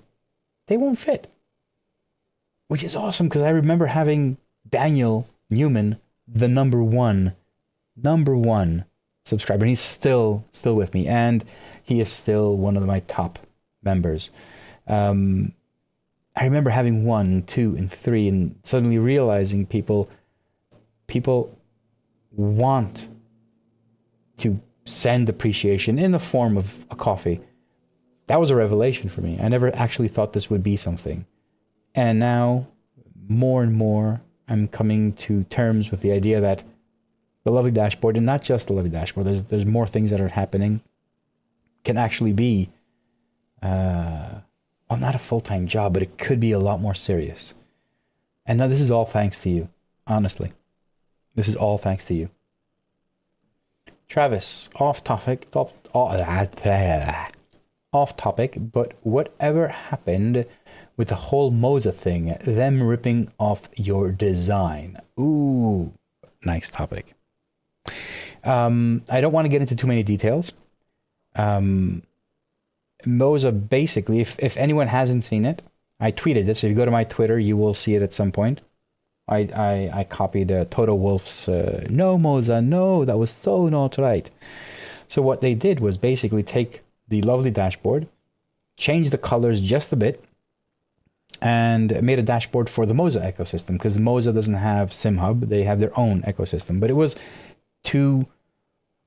Which is awesome because I remember having Daniel Newman, the number one subscriber, and he's still with me, and he is still one of my top members. I remember having 1, 2, and 3, and suddenly realizing people want to send appreciation in the form of a coffee, that was a revelation for me. I never actually thought this would be something. And now, more and more, I'm coming to terms with the idea that the lovely dashboard, and not just the lovely dashboard, there's more things that are happening, can actually be, well, not a full-time job, but it could be a lot more serious. And now this is all thanks to you, honestly. This is all thanks to you. Travis, off topic, but whatever happened with the whole Moza thing, them ripping off your design? Ooh, nice topic. I don't want to get into too many details. Moza basically, if anyone hasn't seen it, I tweeted this. If you go to my Twitter, you will see it at some point. I copied Toto Wolf's no Moza, no, that was so not right. So what they did was basically take the lovely dashboard, change the colors just a bit, and made a dashboard for the Moza ecosystem, because Moza doesn't have SimHub, they have their own ecosystem. But it was too,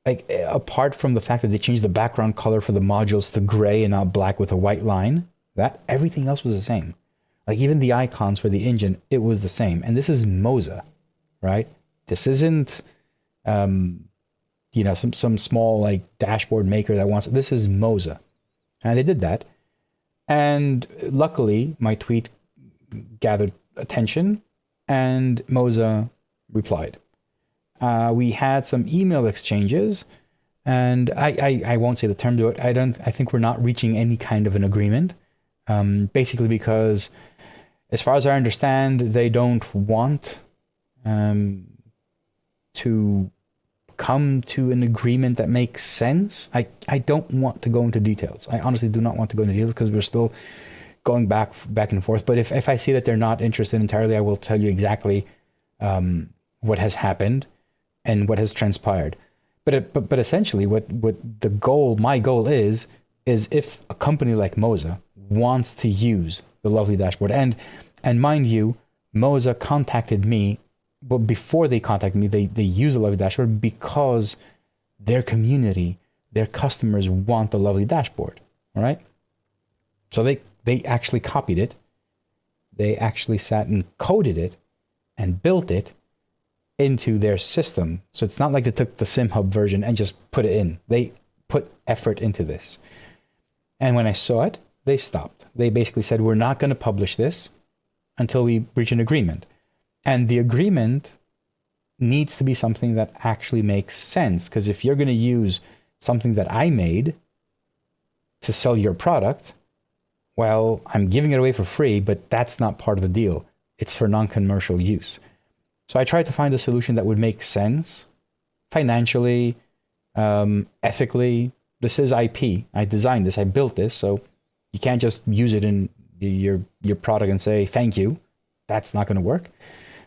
like, apart from the fact that they changed the background color for the modules to gray and not black with a white line, that everything else was the same. Like even the icons for the engine, it was the same. And this is Moza, right? This isn't, you know, some small like dashboard maker that wants it. This is Moza. And they did that. And luckily, my tweet gathered attention and Moza replied. We had some email exchanges, and I won't say the term to it. I think we're not reaching any kind of an agreement. Basically because, as far as I understand, they don't want to come to an agreement that makes sense. I don't want to go into details. I honestly do not want to go into details because we're still going back and forth. But if I see that they're not interested entirely, I will tell you exactly what has happened and what has transpired. But essentially, what the goal, my goal is if a company like Moza wants to use the lovely dashboard, and mind you, Moza contacted me, but before they contacted me, they use the lovely dashboard because their community, their customers want the lovely dashboard. All right, so they actually copied it, they actually sat and coded it and built it into their system. So it's not like they took the SimHub version and just put it in. They put effort into this. And when I saw it, they stopped. They basically said, we're not going to publish this until we reach an agreement. And the agreement needs to be something that actually makes sense. Because if you're going to use something that I made to sell your product, well, I'm giving it away for free, but that's not part of the deal. It's for non-commercial use. So I tried to find a solution that would make sense financially, ethically. This is IP. I designed this. I built this. So you can't just use it in your product and say, thank you. That's not going to work.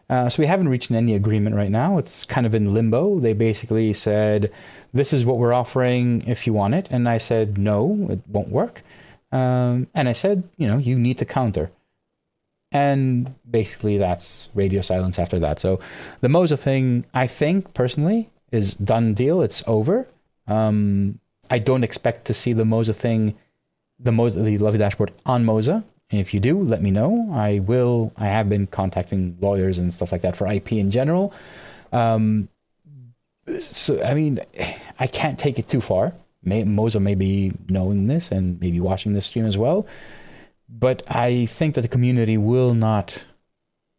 So we haven't reached any agreement right now. It's kind of in limbo. They basically said, this is what we're offering if you want it. And I said, no, it won't work. And I said, you need to counter. And basically that's radio silence after that. So the Moza thing, I think personally, is done deal. It's over. I don't expect to see the Moza thing, the lovely dashboard on Moza. And if you do, let me know. I have been contacting lawyers and stuff like that for IP in general. So, I mean, I can't take it too far. Moza may be knowing this and maybe watching this stream as well. But I think that the community will not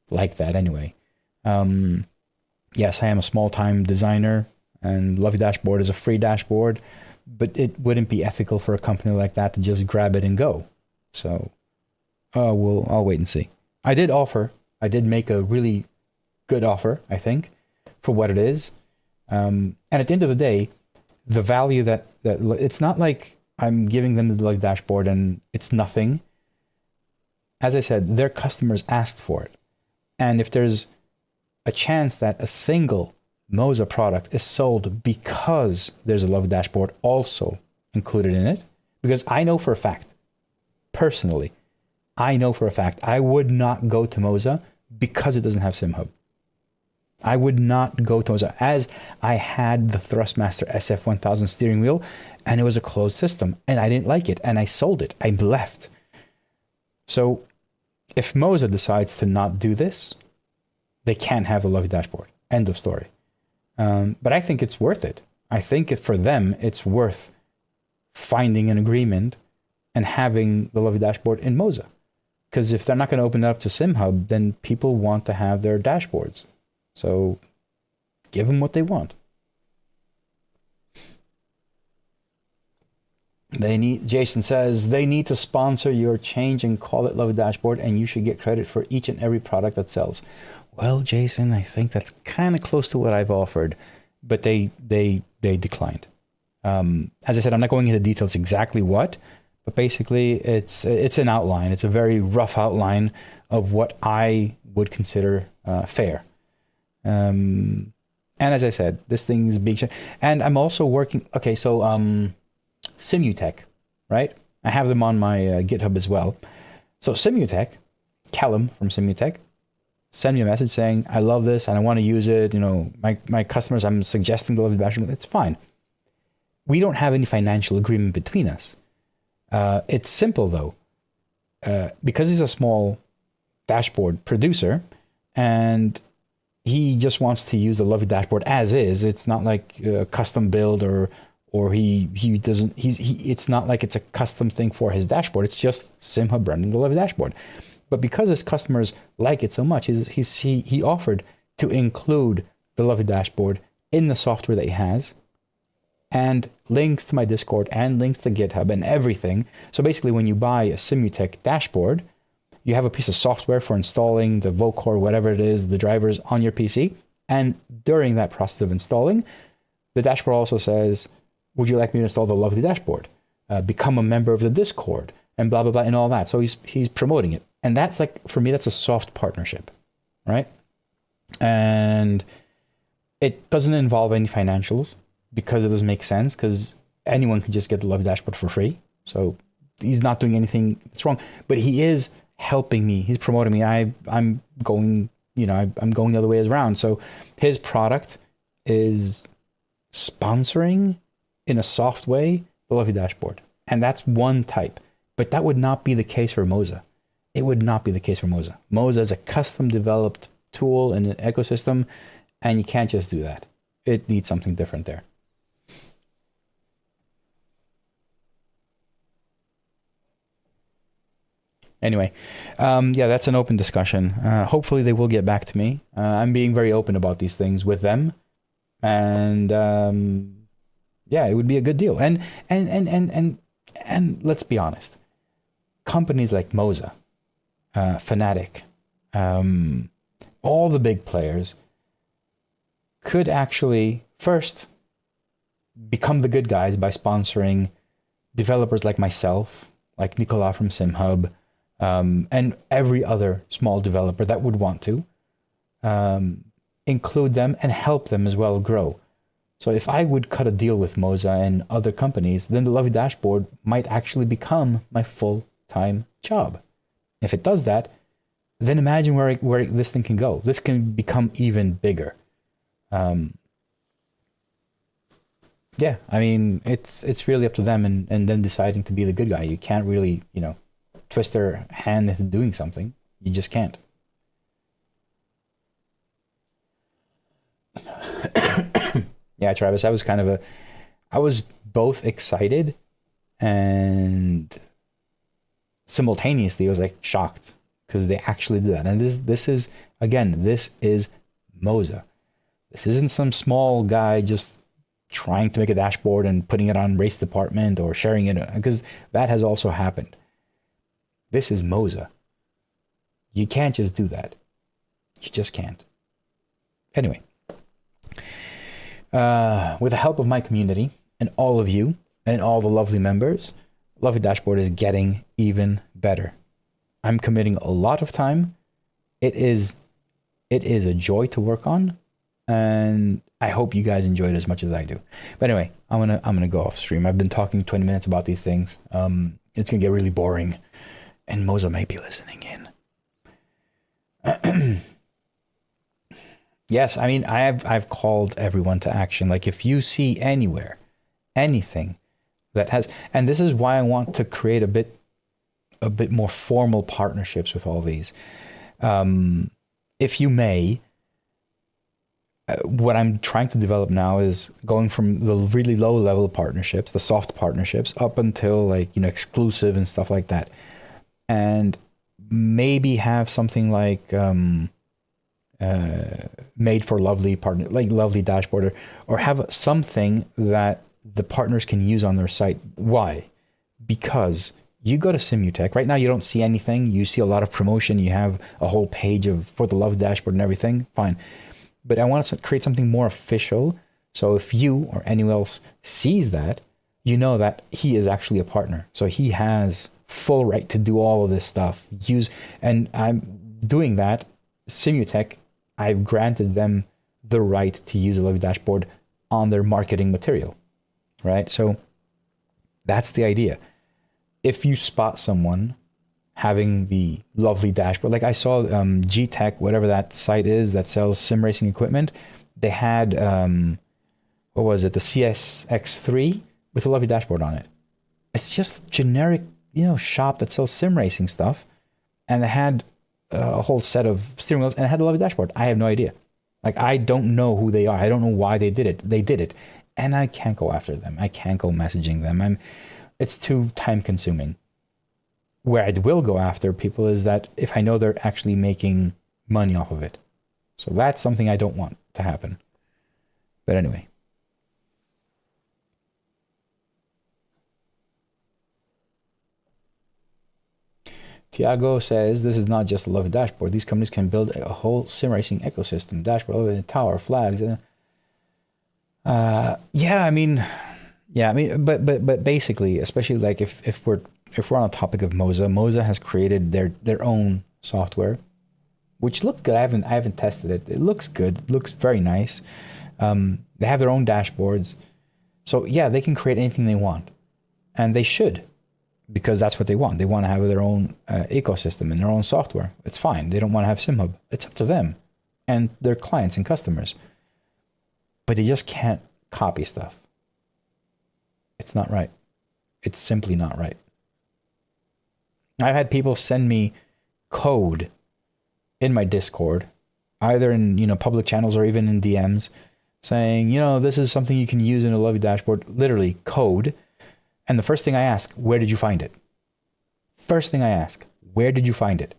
like that anyway. Yes, I am a small-time designer, and Lovely Dashboard is a free dashboard, but it wouldn't be ethical for a company like that to just grab it and go. So I'll wait and see. I did make a really good offer, I think, for what it is. And at the end of the day, the value that it's not like I'm giving them the Lovely Dashboard and it's nothing. As I said, their customers asked for it. And if there's a chance that a single Moza product is sold because there's a Lovely Dashboard also included in it, because I know for a fact, personally, I would not go to Moza because it doesn't have SimHub. I would not go to Moza, as I had the Thrustmaster SF1000 steering wheel and it was a closed system and I didn't like it and I sold it. I left. So if Moza decides to not do this, they can't have a lovely dashboard. End of story. But I think it's worth it. I think for them, it's worth finding an agreement and having the lovely dashboard in Moza. Because if they're not going to open it up to SimHub, then people want to have their dashboards. So give them what they want. Jason says, they need to sponsor your change and call it Love Dashboard, and you should get credit for each and every product that sells. Well, Jason, I think that's kind of close to what I've offered, but they declined. As I said, I'm not going into details exactly what, but basically it's an outline. It's a very rough outline of what I would consider fair. And as I said, this thing is being, and I'm also working. Okay, so Simutech, right? I have them on my GitHub as well. So Simutech, Callum from Simutech, send me a message saying, I love this and I want to use it. You know, my customers, I'm suggesting the lovely dashboard. It's fine. We don't have any financial agreement between us. It's simple though, because he's a small dashboard producer and he just wants to use the lovely dashboard as is. It's not like a custom build or it's not like it's a custom thing for his dashboard. It's just SimHub running the lovely dashboard. But because his customers like it so much, he offered to include the lovely dashboard in the software that he has, and links to my Discord and links to GitHub and everything. So basically, when you buy a Simutech dashboard, you have a piece of software for installing the Vocore, whatever it is, the drivers on your PC. And during that process of installing, the dashboard also says, would you like me to install the lovely dashboard? Become a member of the Discord and blah, blah, blah, and all that. So he's promoting it. And that's like, for me, that's a soft partnership, right? And it doesn't involve any financials because it doesn't make sense, because anyone can just get the lovely dashboard for free. So he's not doing anything that's wrong, but he is helping me. He's promoting me. I'm going, I'm going the other way around. So his product is sponsoring in a soft way the lovely dashboard. And that's one type, but that would not be the case for Moza. It would not be the case for Moza. Moza is a custom developed tool in an ecosystem, and you can't just do that. It needs something different there. Anyway, yeah, that's an open discussion. Hopefully they will get back to me. I'm being very open about these things with them, and yeah, it would be a good deal. And let's be honest, companies like Moza, Fanatec, all the big players could actually first become the good guys by sponsoring developers like myself, like Nicolas from SimHub, and every other small developer that would want to include them and help them as well grow. So if I would cut a deal with Moza and other companies, then the lovely dashboard might actually become my full-time job. If it does that, then imagine where this thing can go. This can become even bigger. Yeah, I mean, it's really up to them and then deciding to be the good guy. You can't really, twist their hand into doing something. You just can't. Yeah, Travis, I was both excited and simultaneously I was like shocked because they actually did that. And this is Moza. This isn't some small guy just trying to make a dashboard and putting it on race department or sharing it, because that has also happened. This is Moza. You can't just do that. You just can't. Anyway, with the help of my community and all of you and all the lovely members, Lovely Dashboard is getting even better. I'm committing a lot of time. It is a joy to work on, and I hope you guys enjoy it as much as I do. But anyway, I'm gonna go off stream. I've been talking 20 minutes about these things. It's gonna get really boring, and Moza might be listening in. Yes, I mean I've called everyone to action. Like if you see anywhere anything that has, and this is why I want to create a bit more formal partnerships with all these. If you may, what I'm trying to develop now is going from the really low level partnerships, the soft partnerships, up until like, you know, exclusive and stuff like that. And maybe have something like made for lovely partner, like lovely dashboard, or have something that the partners can use on their site. Why? Because you go to Simutech right now, you don't see anything. You see a lot of promotion. You have a whole page of for the lovely dashboard and everything. Fine. But I want to create something more official. So if you or anyone else sees that, you know that he is actually a partner. So he has full right to do all of this stuff. And I'm doing that. Simutech, I've granted them the right to use a lovely dashboard on their marketing material, right? So that's the idea. If you spot someone having the lovely dashboard, like I saw G-Tech, whatever that site is that sells sim racing equipment, they had, what was it, the CSX3 with a lovely dashboard on it. It's just generic, you know, shop that sells sim racing stuff, and they had a whole set of steering wheels and it had a lovely dashboard. I have no idea. Like, I don't know who they are. I don't know why they did it. They did it, and I can't go after them. I can't go messaging them. It's too time consuming. Where I will go after people is that if I know they're actually making money off of it. So that's something I don't want to happen. But anyway. Tiago says, this is not just a lovely dashboard. These companies can build a whole sim racing ecosystem. Dashboard, tower, flags. But basically, especially like if we're on a topic of Moza has created their own software, which looked good. I haven't tested it. It looks good. It looks very nice. They have their own dashboards. So yeah, they can create anything they want, and they should, because that's what they want. They want to have their own ecosystem and their own software. It's fine. They don't want to have SimHub. It's up to them and their clients and customers. But they just can't copy stuff. It's not right. It's simply not right. I've had people send me code in my Discord, either in, you know, public channels or even in DMs, saying, you know, this is something you can use in a lovely dashboard, literally code. And the first thing I ask, where did you find it? First thing I ask, where did you find it?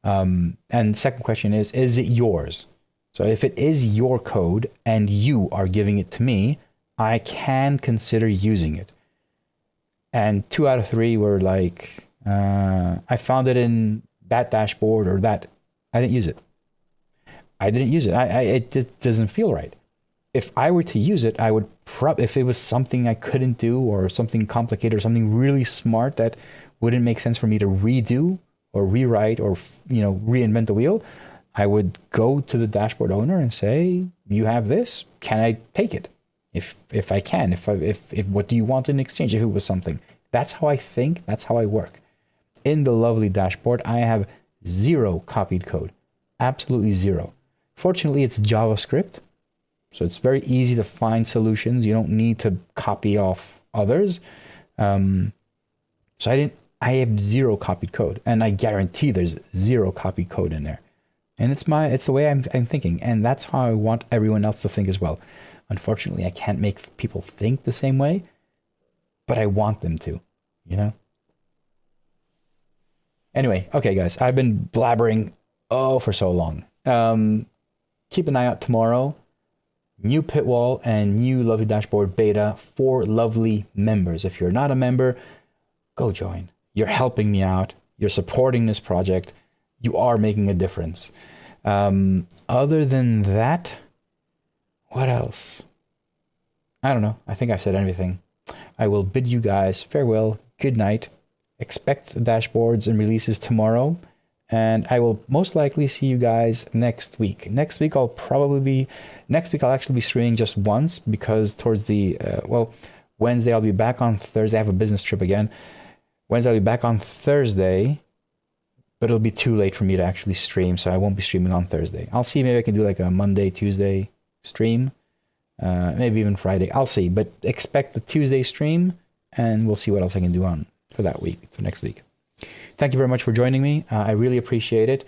And the second question is it yours? So if it is your code and you are giving it to me, I can consider using it. And 2 out of 3 were like, I found it in that dashboard or that. I didn't use it. It just doesn't feel right. If I were to use it, I would if it was something I couldn't do or something complicated or something really smart that wouldn't make sense for me to redo or rewrite or, you know, reinvent the wheel, I would go to the dashboard owner and say, you have this, can I take it? If I can, if what do you want in exchange? If it was something, that's how I think, that's how I work. In the lovely dashboard, I have 0 copied code, absolutely 0. Fortunately, it's JavaScript, so it's very easy to find solutions. You don't need to copy off others. So I have 0 copied code, and I guarantee there's 0 copied code in there. And it's the way I'm thinking, and that's how I want everyone else to think as well. Unfortunately, I can't make people think the same way, but I want them to, you know? Anyway, okay, guys, I've been blabbering for so long. Keep an eye out tomorrow. New pitwall and new lovely dashboard beta for lovely members. If you're not a member, go join. You're helping me out. You're supporting this project. You are making a difference. Other than that, what else? I don't know. I think I've said everything. I will bid you guys farewell. Good night. Expect dashboards and releases tomorrow. And I will most likely see you guys next week. Next week I'll actually be streaming just once, because towards the, Wednesday I'll be back on Thursday. I have a business trip again. Wednesday I'll be back on Thursday. but it'll be too late for me to actually stream, so I won't be streaming on Thursday. I'll see, maybe I can do like a Monday, Tuesday stream, maybe even Friday. I'll see, but expect the Tuesday stream, and we'll see what else I can do on for that week, for next week. Thank you very much for joining me. I really appreciate it.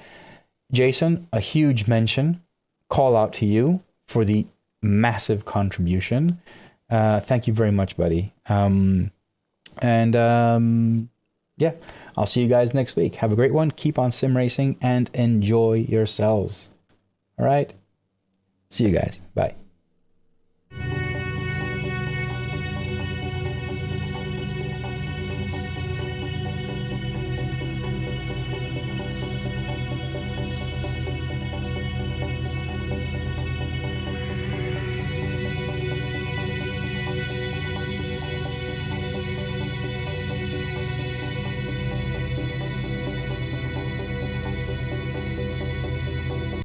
Jason, a huge mention, call out to you for the massive contribution. Thank you very much, buddy. Yeah, I'll see you guys next week. Have a great one. Keep on sim racing and enjoy yourselves. All right. See you guys. Bye.